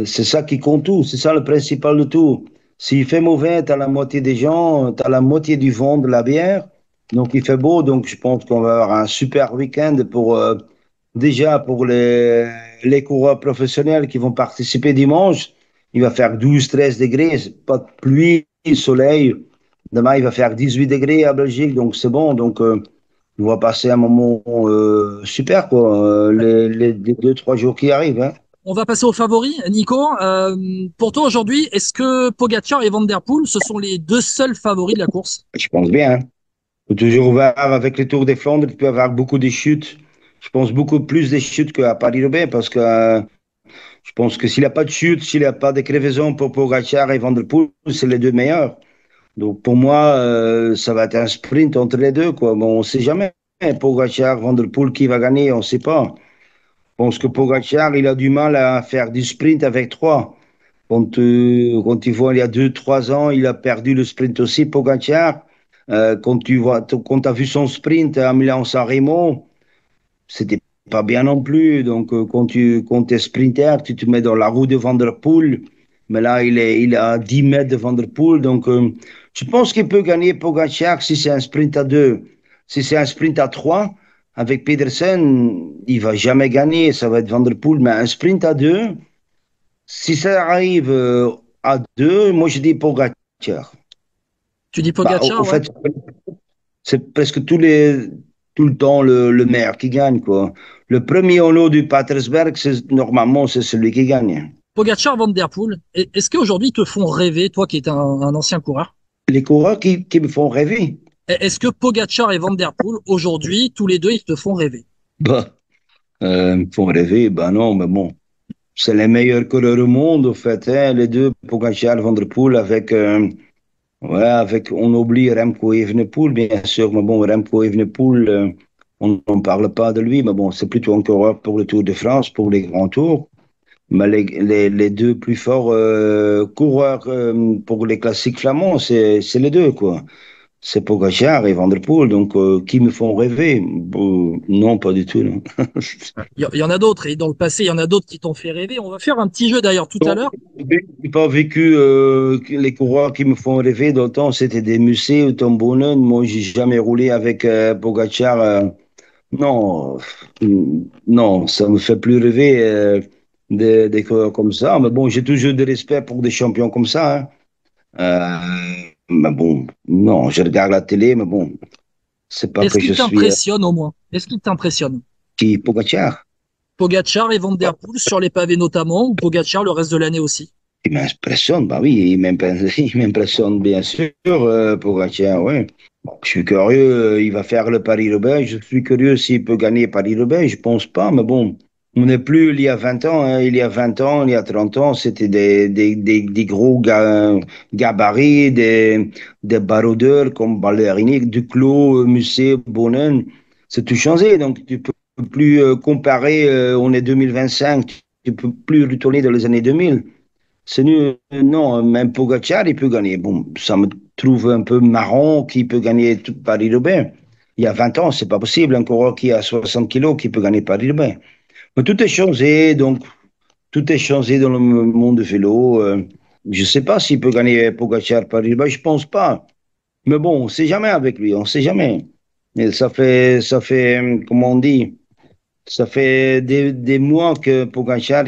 c'est ça qui compte tout, c'est ça le principal de tout. S'il fait mauvais, tu as la moitié des gens, tu as la moitié du vent de la bière, donc il fait beau, donc je pense qu'on va avoir un super week-end déjà pour les coureurs professionnels qui vont participer dimanche. Il va faire 12-13 degrés, pas de pluie, soleil. Demain, il va faire 18 degrés à Belgique, donc c'est bon. Donc, on va passer un moment super, quoi, les 2-3 jours qui arrivent, hein. On va passer aux favoris. Nico, pour toi aujourd'hui, est-ce que Pogacar et Van Der Poel, ce sont les deux seuls favoris de la course? Je pense bien, hein. Il faut toujours voir avec les Tours des Flandres, tu peux avoir beaucoup de chutes. Je pense beaucoup plus des chutes qu'à Paris-Roubaix, parce que je pense que s'il n'y a pas de chute, s'il n'y a pas de crevaison pour Pogacar et Van Der Poel, c'est les deux meilleurs. Donc pour moi, ça va être un sprint entre les deux, quoi. Bon, on ne sait jamais. Pogacar, Van Der Poel, qui va gagner, on ne sait pas. Je pense que Pogacar, il a du mal à faire du sprint avec trois. Quand tu vois, il y a 2, 3 ans, il a perdu le sprint aussi, Pogacar. Quand tu as vu son sprint à Milan-San Remo, c'était pas bien non plus. Donc, quand es sprinter, tu te mets dans la roue de Van der Poel. Mais là, il est à 10 mètres de Van der Poel. Donc, je pense qu'il peut gagner Pogacar si c'est un sprint à deux. Si c'est un sprint à trois, avec Pedersen, il va jamais gagner. Ça va être Van der Poel. Mais un sprint à deux, si ça arrive à deux, moi je dis Pogacar. Tu dis Bah, Pogacar, au ouais. fait, c'est presque tout le temps le meilleur qui gagne, quoi. Le premier en haut du Patersberg, normalement, c'est celui qui gagne. Pogacar, Van Der Poel. Est-ce qu'aujourd'hui ils te font rêver, toi qui es un ancien coureur? Les coureurs qui me font rêver. Est-ce que Pogacar et Van Der Poel, aujourd'hui, tous les deux, ils te font rêver? Bah, me font rêver, bah non, mais bon. C'est les meilleurs coureurs au monde, au fait, hein, les deux, Pogacar, Van der Poel, on oublie Remco Evenepoel, bien sûr, mais bon, Remco Evenepoel, on n'en parle pas de lui, mais bon, c'est plutôt un coureur pour le Tour de France, pour les grands tours. Mais les deux plus forts coureurs pour les classiques flamands, c'est les deux, quoi. C'est Pogacar et Van der Poel, donc qui me font rêver? Non, pas du tout, non. Il y en a d'autres, et dans le passé, il y en a d'autres qui t'ont fait rêver. On va faire un petit jeu d'ailleurs tout à Non, l'heure. j'ai pas vécu les coureurs qui me font rêver. Dans le temps, c'était des musées ou Tom Boonen. Moi, j'ai jamais roulé avec Pogacar. Non, non, ça me fait plus rêver des coureurs comme ça. Mais bon, j'ai toujours de respect pour des champions comme ça, hein. Mais bon, non, je regarde la télé, mais bon, c'est pas Est-ce que qu'il je suis t'impressionne au moins? Est-ce qu'il t'impressionne? qui Pogacar. Pogacar et Van Der Poel sur les pavés notamment, ou Pogacar le reste de l'année aussi? Il m'impressionne, bah oui, il m'impressionne bien sûr, Pogacar, ouais. Bon, je suis curieux, il va faire le Paris-Roubaix. Je suis curieux s'il peut gagner Paris-Roubaix. Je pense pas, mais bon, on n'est plus il y a 20 ans, hein. Il y a 20 ans, il y a 30 ans, c'était des gros gabarits, des baroudeurs comme Ballerini, Duclos, Musset, Bonnen. C'est tout changé, donc tu peux plus comparer, on est 2025, tu peux plus retourner dans les années 2000. C'est nul. Non, même Pogacar, il peut gagner. Bon, ça me trouve un peu marrant qu'il peut gagner tout Paris-Roubaix. Il y a 20 ans, c'est pas possible. Un coureur qui a 60 kilos qui peut gagner Paris-Roubaix. Mais tout est changé, donc tout est changé dans le monde du vélo. Je sais pas s'il peut gagner Pogacar Paris-Roubaix, je pense pas. Mais bon, on sait jamais avec lui, on sait jamais. Et ça fait, comment on dit, ça fait des mois que Pogacar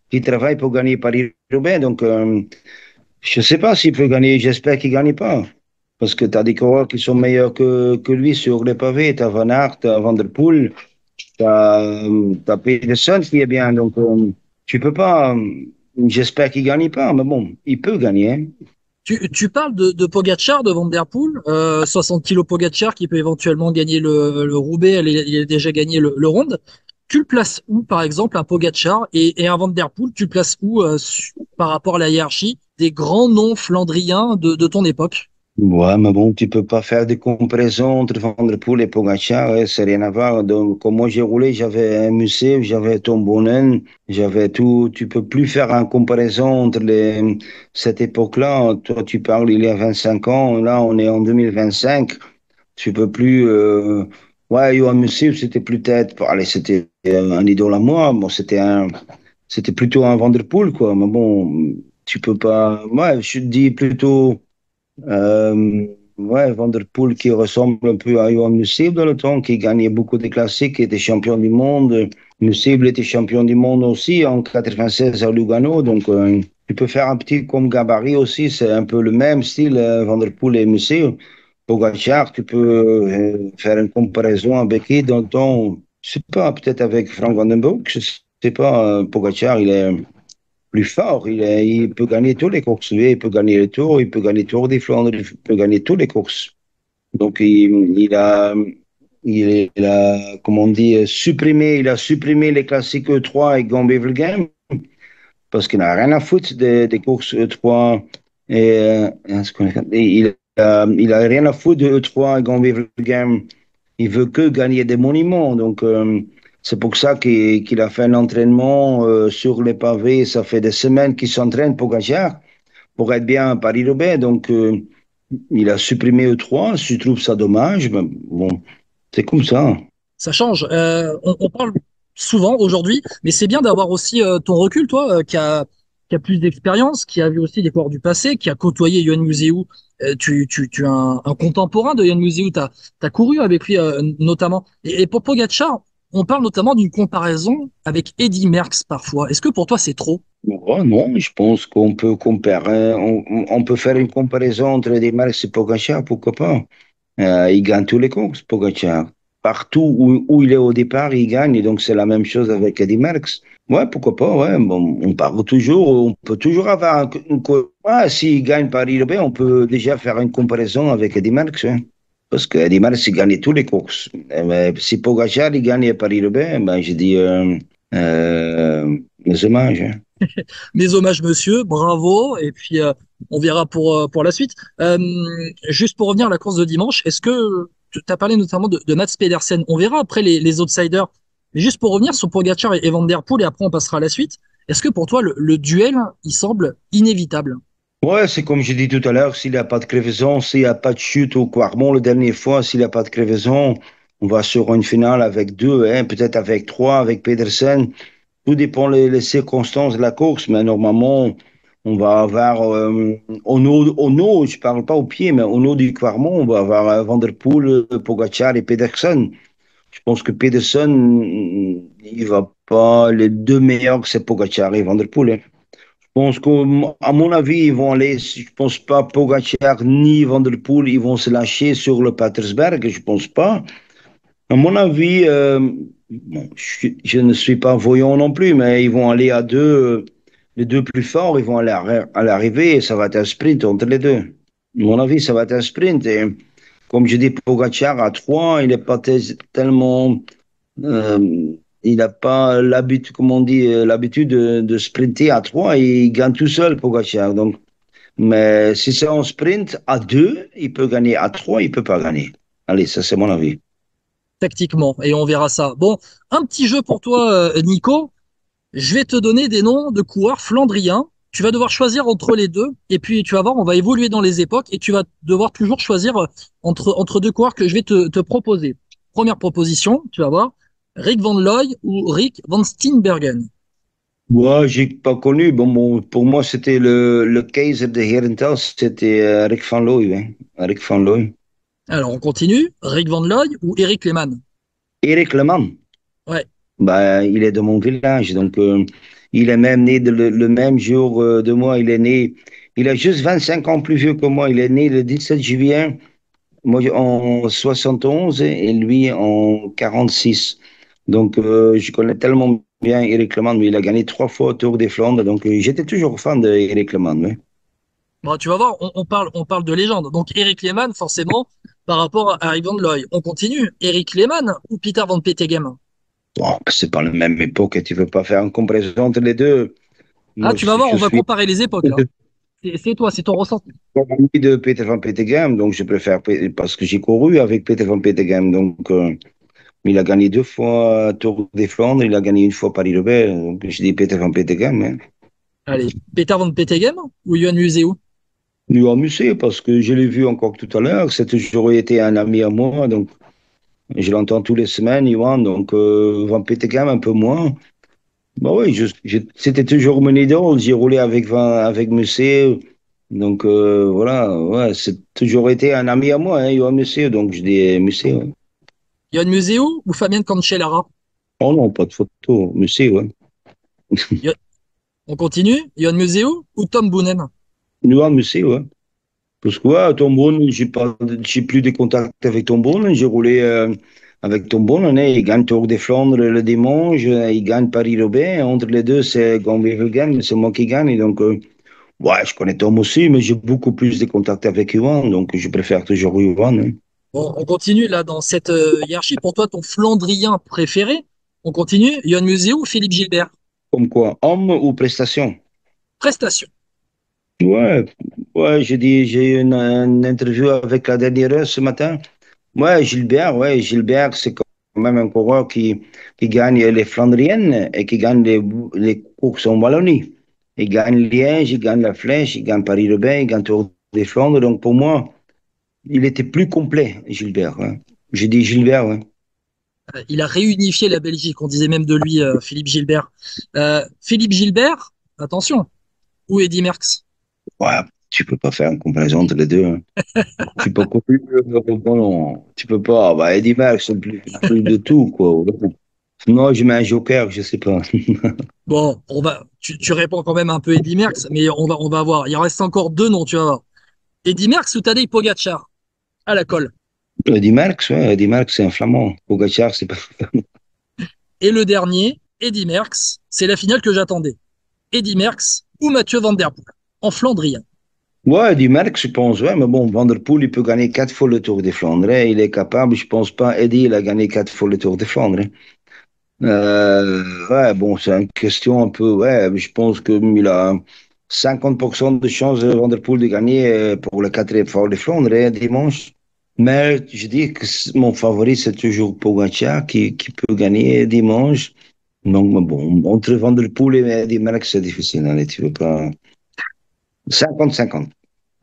qu'il travaille pour gagner Paris-Roubaix. Donc, je ne sais pas s'il peut gagner. J'espère qu'il ne gagne pas. Parce que tu as des coureurs qui sont meilleurs que lui sur les pavés. Tu as Van Aert, tu as Van der Poel, tu as Pedersen qui est bien. Donc, tu peux pas. J'espère qu'il ne gagne pas. Mais bon, il peut gagner, hein. Tu parles de Pogacar, de Van Der Poel, 60 kilos Pogacar qui peut éventuellement gagner le Roubaix, il a déjà gagné le Ronde. Tu le places où, par exemple, un Pogacar et un Van Der Poel, tu le places où par rapport à la hiérarchie des grands noms flandriens de ton époque? Ouais, mais bon, tu peux pas faire des comparaisons entre Van der Poel et Pogacar, ouais, c'est rien à voir. Donc, quand moi j'ai roulé, j'avais un Musée, j'avais Tom Boonen, j'avais tout. Tu peux plus faire une comparaison entre cette époque-là. Toi, tu parles il y a 25 ans, là, on est en 2025. Tu peux plus. Ouais, Johan Musée, c'était peut-être. Bon, allez, c'était un idole à moi. Bon, c'était plutôt un Van der Poel, quoi. Mais bon, tu peux pas. Ouais, je te dis plutôt. Ouais, Van der Poel qui ressemble un peu à Johan Museeuw dans le temps, qui gagnait beaucoup de classiques, qui était champion du monde. Museeuw était champion du monde aussi en 96 à Lugano. Donc, tu peux faire un petit comme gabarit aussi, c'est un peu le même style, Van der Poel et Museeuw. Pogacar, tu peux faire une comparaison avec qui dans le temps, je sais pas, peut-être avec Frank Van den Broek, je sais pas, Pogacar, il est plus fort. Il peut gagner toutes les courses. Lui, il peut gagner le Tour, il peut gagner le Tour des Flandres, il peut gagner toutes les courses. Donc, comment on dit, il a supprimé les classiques E3 et Gambé-Velgem parce qu'il n'a rien à foutre des courses E3 il a rien à foutre de E3 et Gambé-Velgem. Il veut que gagner des monuments. Donc, C'est pour ça qu'il a fait un entraînement sur les pavés. Ça fait des semaines qu'il s'entraîne Pogacar pour être bien à Paris-Roubaix. Donc, il a supprimé E3. Je trouve ça dommage. Mais bon, c'est comme ça. Ça change. On parle souvent aujourd'hui, mais c'est bien d'avoir aussi ton recul, toi, qui a plus d'expérience, qui a vu aussi des coureurs du passé, qui a côtoyé Yoann Museeuw. Tu es un contemporain de Yoann Museeuw. Tu as couru avec lui notamment. Et pour Pogacar, on parle notamment d'une comparaison avec Eddy Merckx parfois. Est-ce que pour toi c'est trop? Oh, non, je pense qu'on peut comparer, on peut faire une comparaison entre des marques et Pogacar, pourquoi pas. Il gagne tous les courses, Pogacar. Partout où il est au départ, il gagne. Et donc, c'est la même chose avec Eddy Merckx. Ouais, pourquoi pas, ouais. Bon, on peut toujours avoir s'il gagne Paris-Roubaix, on peut déjà faire une comparaison avec Eddy Merckx, hein. Parce que Eddy Merckx, il gagne toutes les courses. Mais si Pogacar, il gagne Paris-Roubaix, ben, je dis, les hommages, hein. Mes hommages, monsieur, bravo. Et puis, on verra pour la suite. Juste pour revenir à la course de dimanche, est-ce que tu as parlé notamment de Mats Pedersen? On verra après les outsiders. Mais juste pour revenir sur Pogacar et Van Der Poel, et après on passera à la suite. Est-ce que pour toi, le duel, il semble inévitable? Ouais, c'est comme j'ai dit tout à l'heure, s'il n'y a pas de crevaison, s'il n'y a pas de chute au Quarmont, la dernière fois, s'il n'y a pas de crevaison, on va sur une finale avec deux, hein, peut-être avec trois, avec Pedersen. Tout dépend les circonstances de la course, mais normalement, on va avoir au no, je parle pas au pied, mais au no du Quarmont, on va avoir Van Der Poel, Pogacar et Pedersen. Je pense que Pedersen, il va pas, les deux meilleurs, c'est Pogacar et Van Der Poel, hein. Je pense qu'à mon avis, ils vont aller, je pense pas Pogacar ni Van Der Poel, ils vont se lâcher sur le Patersberg, je pense pas. À mon avis, bon, je ne suis pas voyant non plus, mais ils vont aller à deux, les deux plus forts, ils vont aller à l'arrivée et ça va être un sprint entre les deux. À mon avis, ça va être un sprint. Et comme je dis, Pogacar à trois, il n'est pas tellement, il n'a pas l'habitude, comme on dit, l'habitude de sprinter à trois et il gagne tout seul, Pogacar. Donc, mais si c'est en sprint à deux, il peut gagner. À trois, il peut pas gagner. Allez, ça c'est mon avis. Tactiquement, et on verra ça. Bon, un petit jeu pour toi, Nico. Je vais te donner des noms de coureurs flandriens. Tu vas devoir choisir entre les deux. Et puis, tu vas voir, on va évoluer dans les époques et tu vas devoir toujours choisir entre deux coureurs que je vais te proposer. Première proposition, tu vas voir, Rick Van Looy ou Rick Van Steenbergen. Moi, j'ai pas connu. Pour moi, c'était le Kaiser de Herentals, c'était Rick Van Looy, hein. Rick Van Looy. Alors, on continue. Rick Van Looy ou Eric Lehmann. Eric Leman, Ouais. bah, il est de mon village, donc il est même né le même jour de moi. Il a juste 25 ans plus vieux que moi. Il est né le 17 juillet, moi en 71 et lui en 46. Donc, je connais tellement bien Eric Leman, mais il a gagné trois fois au Tour des Flandres, donc j'étais toujours fan d'Eric Leman, oui. Bon, tu vas voir, on parle de légende. Donc, Eric Lehmann, forcément, par rapport à Rick Van Looy. On continue. Eric Lehmann ou Peter Van Petegem. Bon, c'est pas la même époque et tu veux pas faire une comparaison entre les deux. Ah, Moi, tu vas voir, je on va suis comparer les époques, là. C'est toi, c'est ton ressenti. ami de Peter Van Petegem, donc je préfère parce que j'ai couru avec Peter Van Petegem. Donc, il a gagné deux fois Tour des Flandres, il a gagné une fois Paris-Roubaix. Donc, je dis Peter Van Petegem, hein. Allez, Peter Van Petegem ou Yoann Museeuw? Lui amusé parce que je l'ai vu encore tout à l'heure. C'est toujours été un ami à moi, donc je l'entends tous les semaines, Johan. Donc, Van Petegem un peu moins. Bah oui, c'était toujours mon idole. J'ai roulé avec Musée. Donc voilà, ouais, c'est toujours été un ami à moi, hein, Johan Musée. Donc je dis Musée, ouais. Yoann Museeuw ou Fabien Cancellara? Oh non, pas de photo. Musée, ouais. Yo- On continue. Yoann Museeuw ou Tom Boonen? Johan Musée, ouais. Parce que ouais, Tombone, j'ai plus de contact avec Tombone. J'ai roulé avec Tombone, hein. Il gagne Tour des Flandres le dimanche, il gagne Paris-Roubaix. Entre les deux, c'est Gambé-Wevelgem, c'est moi qui gagne. Donc, ouais, je connais Tom aussi, mais j'ai beaucoup plus de contacts avec Johan. Donc, je préfère toujours Johan, hein. Bon, on continue là dans cette hiérarchie. Pour toi, ton Flandrien préféré? On continue. Yoann Museeuw ou Philippe Gilbert? Comme quoi, homme ou prestation? Prestation. Ouais, ouais, j'ai eu une interview avec la dernière heure ce matin. Ouais, Gilbert, c'est même un coureur qui gagne les Flandriennes et qui gagne les courses en Wallonie. Il gagne Liège, il gagne la Flèche, il gagne Paris-Roubaix, il gagne Tour des Flandres. Donc pour moi, il était plus complet, Gilbert. Hein. J'ai dit Gilbert, ouais. Il a réunifié la Belgique. On disait même de lui, Philippe Gilbert. Philippe Gilbert, attention, ou Eddy Merckx? Ouais, tu peux pas faire une comparaison entre les deux. Hein. Tu peux pas, non, tu peux pas. Bah, Eddy Merckx, c'est plus de tout, quoi. Non, je mets un joker, je sais pas. Bon, tu réponds quand même un peu Eddy Merckx, mais on va voir. Il en reste encore deux noms, tu vas voir. Eddy Merckx ou Tadej Pogacar à la colle. Eddy Merckx, ouais, Eddy Merckx, c'est un flamand. Pogacar, c'est pas. Et le dernier, Eddy Merckx, c'est la finale que j'attendais. Eddy Merckx ou Mathieu Van Der Poel en flandrien. Ouais, Eddy Merckx, je pense, ouais, mais bon, Van der Poel, il peut gagner 4 fois le Tour des Flandres. Hein. Il est capable, je pense pas. Eddy, il a gagné 4 fois le Tour des Flandres. Hein. Ouais, bon, c'est une question un peu, ouais, je pense qu'il a 50% de chance de Van der Poel de gagner pour le quatrième Tour des Flandres hein, dimanche. Mais je dis que mon favori, c'est toujours Pogacar qui peut gagner dimanche. Donc, mais bon, entre Van der Poel et Eddy Merckx, c'est difficile. Allez, tu veux pas. 50-50.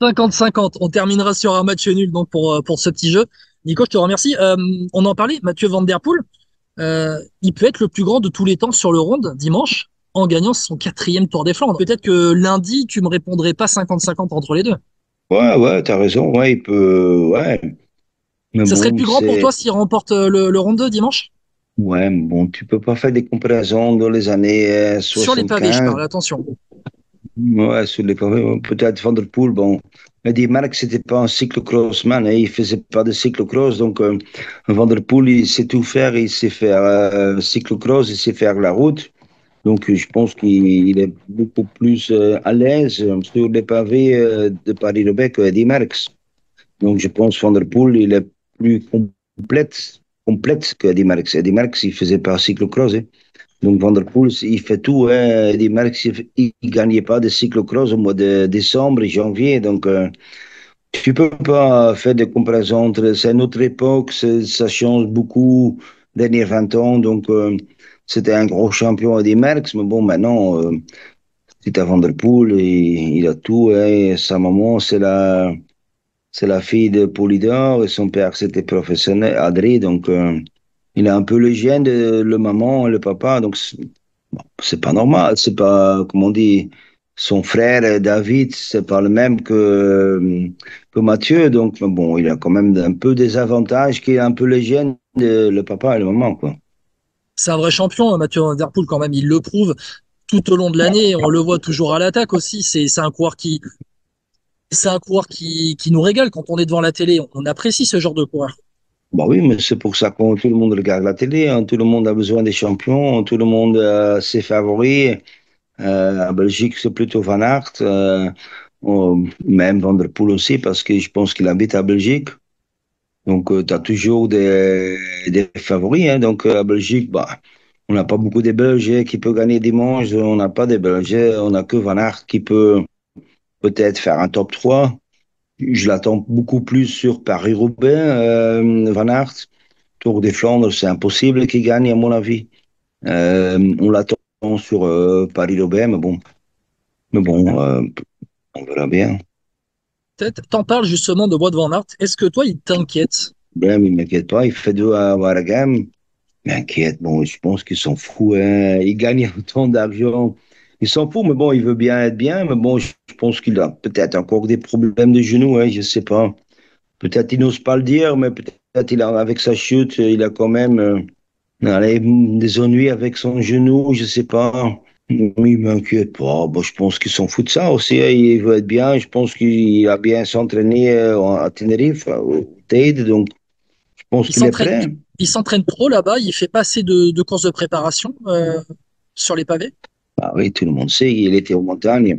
50-50. On terminera sur un match nul donc pour ce petit jeu. Nico, je te remercie. On en parlait, Mathieu Van Der Poel, il peut être le plus grand de tous les temps sur le ronde dimanche en gagnant son quatrième Tour des Flandres. Peut-être que lundi, tu me répondrais pas 50-50 entre les deux. Ouais, ouais, t'as raison. Ouais, il peut. Ouais. Mais Ça serait le bon, plus grand pour c'est. toi s'il remporte le ronde 2 dimanche? Ouais, mais bon, tu peux pas faire des comparaisons dans les années Sur les pavés, je 75. parle, attention. Ouais, sur les pavés, ouais. Peut-être Van der Poel, bon. Eddie Merckx, c'était pas un cyclocrossman, hein, il faisait pas de cyclocross, donc Van der Poel, il sait tout faire, il sait faire cyclocross, il sait faire la route, donc je pense qu'il est beaucoup plus à l'aise sur les pavés de Paris-Roubaix que Eddie Merckx. Donc je pense Van der Poel, il est plus complète que Eddie Merckx. Eddie Merckx, il faisait pas cyclocross, hein. Donc Van der Poel, il fait tout. Hein. Eddie Merckx, il ne gagnait pas de cyclocross au mois de décembre et janvier. Donc, tu ne peux pas faire des comparaisons entre. C'est une autre époque, ça change beaucoup les derniers 20 ans. Donc, c'était un gros champion Eddie Merckx. Mais bon, maintenant, c'est à Van der Poel, il a tout. Hein. Sa maman, c'est la fille de Polydor et son père, c'était professionnel, Adrien. Donc, il a un peu le gène de le maman et le papa. Donc, bon, c'est pas normal. C'est pas, comme on dit, son frère David, c'est pas le même que Mathieu. Donc, mais bon, il a quand même un peu des avantages qui est un peu le gène de le papa et le maman, quoi. C'est un vrai champion, Mathieu Van Der Poel, quand même. Il le prouve tout au long de l'année. On le voit toujours à l'attaque aussi. C'est un coureur qui nous régale quand on est devant la télé. On apprécie ce genre de coureur. Bah oui, mais c'est pour ça que tout le monde regarde la télé. Hein. Tout le monde a besoin des champions. Tout le monde a ses favoris. En Belgique, c'est plutôt Van Aert. Même Van der Poel aussi, parce que je pense qu'il habite à Belgique. Donc, tu as toujours des favoris. Hein. Donc, à Belgique, bah, on n'a pas beaucoup de Belges qui peuvent gagner dimanche. On n'a pas de Belges. On n'a que Van Aert qui peut peut-être faire un top 3. Je l'attends beaucoup plus sur Paris-Roubaix, Van Aert. Tour des Flandres, c'est impossible qu'il gagne, à mon avis. On l'attend sur Paris-Roubaix, mais bon, on verra bien. T'en parles justement de Wout van Aert. Est-ce que toi, il t'inquiète? Ben, il ne m'inquiète pas, il fait 2 à Waregem. Il m'inquiète, bon, je pense qu'il s'en fout. Hein. Il gagne autant d'argent. Il s'en fout, mais bon, il veut bien être bien. Mais bon, je pense qu'il a peut-être encore des problèmes de genoux, hein, je ne sais pas. Peut-être il n'ose pas le dire, mais peut-être avec sa chute, il a quand même allez, des ennuis avec son genou, je ne sais pas. Il ne m'inquiète pas. Bon, je pense qu'il s'en fout de ça aussi. Hein. Il veut être bien. Je pense qu'il a bien s'entraîné à Tenerife, au Teide. Donc, je pense Il qu'il est s'entraîne, prêt. il s'entraîne trop là-bas. Il fait pas assez de courses de préparation sur les pavés. Ah oui, tout le monde sait. Il était aux montagnes.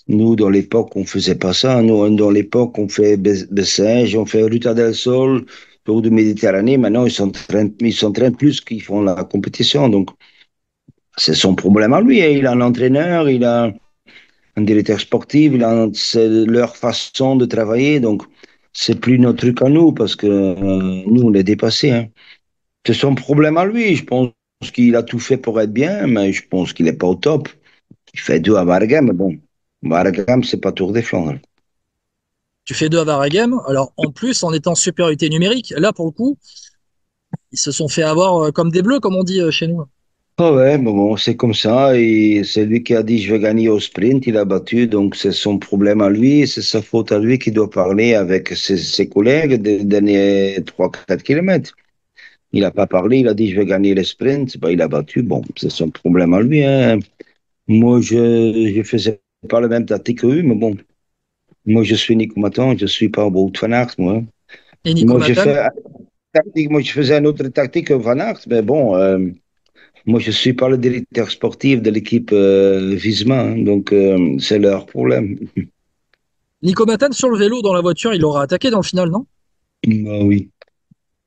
Nous, dans l'époque, on ne faisait pas ça. Nous, dans l'époque, on fait Bessèges, on fait Ruta del Sol, Tour de Méditerranée. Maintenant, ils s'entraînent plus qu'ils font la compétition. Donc, c'est son problème à lui. Hein. Il a un entraîneur, il a un directeur sportif, c'est leur façon de travailler. Donc, c'est plus notre truc à nous parce que nous, on est dépassés. Hein. C'est son problème à lui. Je pense qu'il a tout fait pour être bien, mais je pense qu'il n'est pas au top. Il fait 2 à Waregem, mais bon, Waregem, c'est pas Tour des Flandres. Tu fais 2 à Waregem. Alors, en plus, en étant en supériorité numérique, là, pour le coup, ils se sont fait avoir comme des bleus, comme on dit chez nous. Ah ouais, mais bon, c'est comme ça. Et c'est lui qui a dit je vais gagner au sprint. Il a battu, donc c'est son problème à lui. C'est sa faute à lui qui doit parler avec ses collègues des derniers 3-4 kilomètres. Il n'a pas parlé, il a dit je vais gagner le sprint. Ben, il a battu. Bon, c'est son problème à lui, hein. Moi, je faisais pas le même tactique que lui, mais bon. Moi, je suis Nico Maton, je suis pas Wout van Aert, moi. Et Nico Matal, Moi, je faisais une autre tactique que Van Aert, mais bon, moi, je suis pas le directeur sportif de l'équipe Visma, hein, donc c'est leur problème. Nico Matal sur le vélo dans la voiture, il aura attaqué dans le final, non? Ah oui.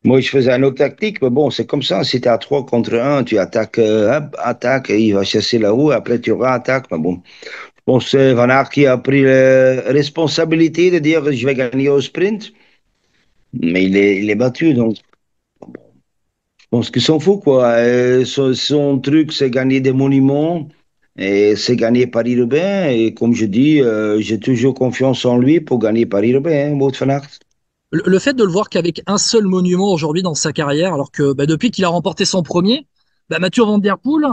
Moi, je faisais une autre tactique, mais bon, c'est comme ça. Si tu es à 3 contre 1, tu attaques, hop, attaque, et il va chasser la roue, après tu attaques. Mais bon, je pense que c'est Van Aert qui a pris la responsabilité de dire je vais gagner au sprint, mais il est battu, donc je pense qu'ils s'en fout, quoi. Son truc, c'est gagner des monuments et c'est gagner Paris-Roubaix. Et comme je dis, j'ai toujours confiance en lui pour gagner Paris-Roubaix, hein, Wout van Aert. Le fait de le voir qu'avec un seul monument aujourd'hui dans sa carrière, alors que depuis qu'il a remporté son premier, Mathieu Van Der Poel,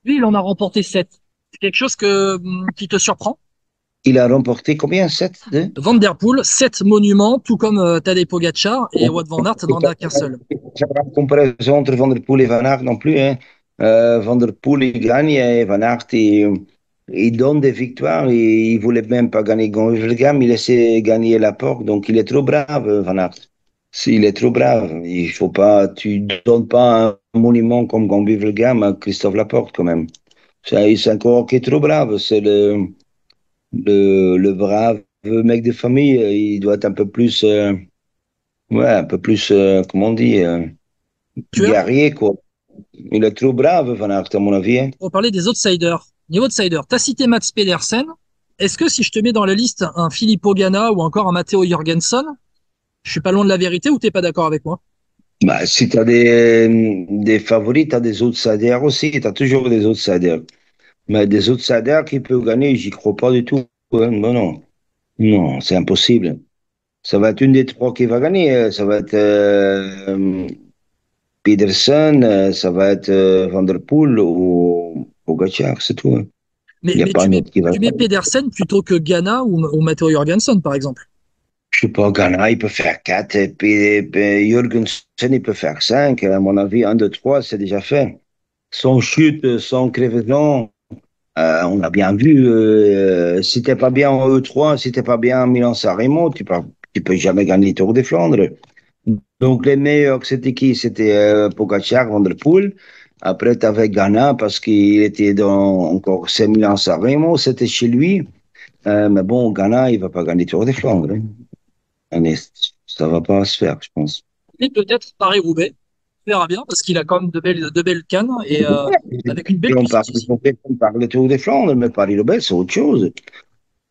lui, il en a remporté 7. C'est quelque chose qui te surprend? Il a remporté combien? 7 de... Van Der Poel, 7 monuments, tout comme Tadej Pogacar, et Wout van Aert n'en a qu'un seul. C'est pas une comparaison entre Van Der Poel et Van Aert non plus, hein. Van Der Poel, il gagne et Van Aert, il donne des victoires. Il ne voulait même pas gagner Gont-Wevelgem, il laissait gagner Laporte, donc il est trop brave, Van Aert. Il est trop brave. Il faut pas, tu donnes pas un monument comme Gont-Wevelgem à Christophe Laporte, quand même. C'est un coureur qui est trop brave. C'est le brave mec de famille. Il doit être un peu plus, ouais, un peu plus, comment on dit, Tueur? guerrier, quoi. Il est trop brave, Van Aert, à mon avis, hein. Pour parler des outsiders, niveau outsider, tu as cité Mats Pedersen. Est-ce que si je te mets dans la liste un Filippo Ganna ou encore un Matteo Jorgensen, je suis pas loin de la vérité ou t'es pas d'accord avec moi? Bah, si tu as des favoris, tu as des outsiders aussi. Tu as toujours des outsiders. Mais des outsiders qui peuvent gagner, j'y crois pas du tout, hein. Non, non. Non, c'est impossible. Ça va être une des 3 qui va gagner. Ça va être Pedersen, ça va être Van Der Poel ou Pogacar, c'est tout, hein. Mais, Il n'y a mais pas tu un mets, autre qui va tu mets gagner. Pedersen plutôt que Ganna ou Matteo Jorgensen, par exemple. Je sais pas, Ghana, il peut faire 4, et puis Jürgensen, il peut faire 5. À mon avis, 1, 2, 3, c'est déjà fait. Sans chute, sans crevaison, on a bien vu. Si t'es pas bien en E3, si t'es pas bien en Milan-San Remo, tu peux jamais gagner le Tour des Flandres. Donc, les meilleurs, c'était qui? C'était Pogacar, Van Der Poel. Après, tu avais Ghana parce qu'il était dans encore 5 Milan-San Remo, c'était chez lui. Mais bon, Ghana, il va pas gagner le Tour des Flandres, hein. Allez, ça va pas se faire, je pense. Et peut-être Paris-Roubaix. On verra bien parce qu'il a quand même de belles cannes et avec une Et belle on parle, puissance aussi. on parle de Tour des Flandres, mais Paris-Roubaix, c'est autre chose.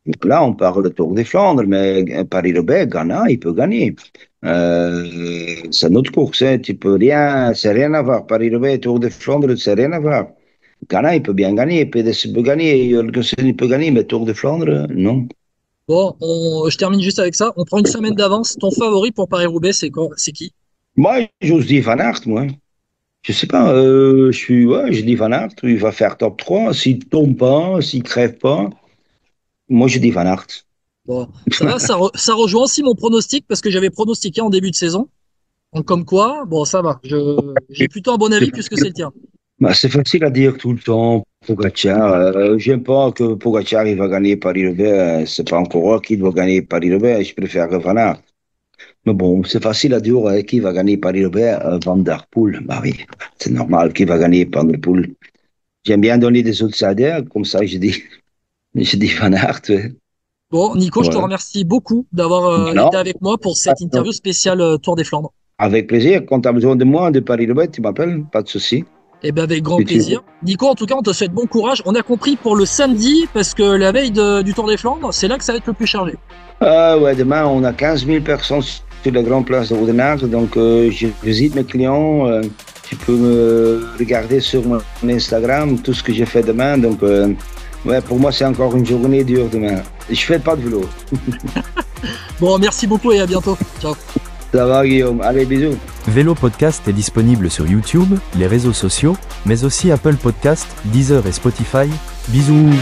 Donc là, on parle de Tour des Flandres, mais Paris-Roubaix, Ghana, il peut gagner. C'est notre course, hein. Tu peux rien, c'est rien à voir. Paris-Roubaix, Tour des Flandres, c'est rien à voir. Ghana, il peut bien gagner, PDC peut gagner, Jürgensen, il peut gagner, mais Tour des Flandres, non. Bon, je termine juste avec ça. On prend une semaine d'avance. Ton favori pour Paris-Roubaix, c'est quoi? C'est qui? Moi, j'ose dire Van Aert, moi. Je sais pas, ouais, je dis Van Aert, il va faire top 3. S'il tombe pas, s'il crève pas, moi, je dis Van Aert. Bon, ça va, ça rejoint aussi mon pronostic parce que j'avais pronostiqué en début de saison. Donc, comme quoi, bon, ça va. J'ai plutôt un bon avis puisque c'est le tien. Bah, c'est facile à dire tout le temps, Pogacar. J'aime pas que Pogacar il va gagner Paris-Roubaix. C'est pas encore qui doit gagner Paris-Roubaix. Je préfère Van Aert. Mais bon, c'est facile à dire qui va gagner Paris-Roubaix. Van Der Poel. Bah oui, c'est normal qui va gagner Van Der Poel. J'aime bien donner des outsiders, comme ça je dis Van Aert. Ouais. Bon, Nico, je te Voilà. remercie beaucoup d'avoir Non, été avec moi pour cette interview spéciale Tour des Flandres. avec plaisir. Quand tu as besoin de moi, de Paris-Roubaix, tu m'appelles, pas de souci. Et bien avec grand Si tu veux. plaisir. Nico, en tout cas, on te souhaite bon courage. On a compris pour le samedi, parce que la veille du Tour des Flandres, c'est là que ça va être le plus chargé. Ouais, demain, on a 15 000 personnes sur la grande place de Oudenaarde. Donc, je visite mes clients. Tu peux me regarder sur mon Instagram tout ce que j'ai fait demain. Donc, ouais, pour moi, c'est encore une journée dure demain. Je fais pas de vélo. Bon, merci beaucoup et à bientôt. Ciao. Ça va, Guillaume. Allez, bisous. Vélo Podcast est disponible sur YouTube, les réseaux sociaux, mais aussi Apple Podcast, Deezer et Spotify. Bisous.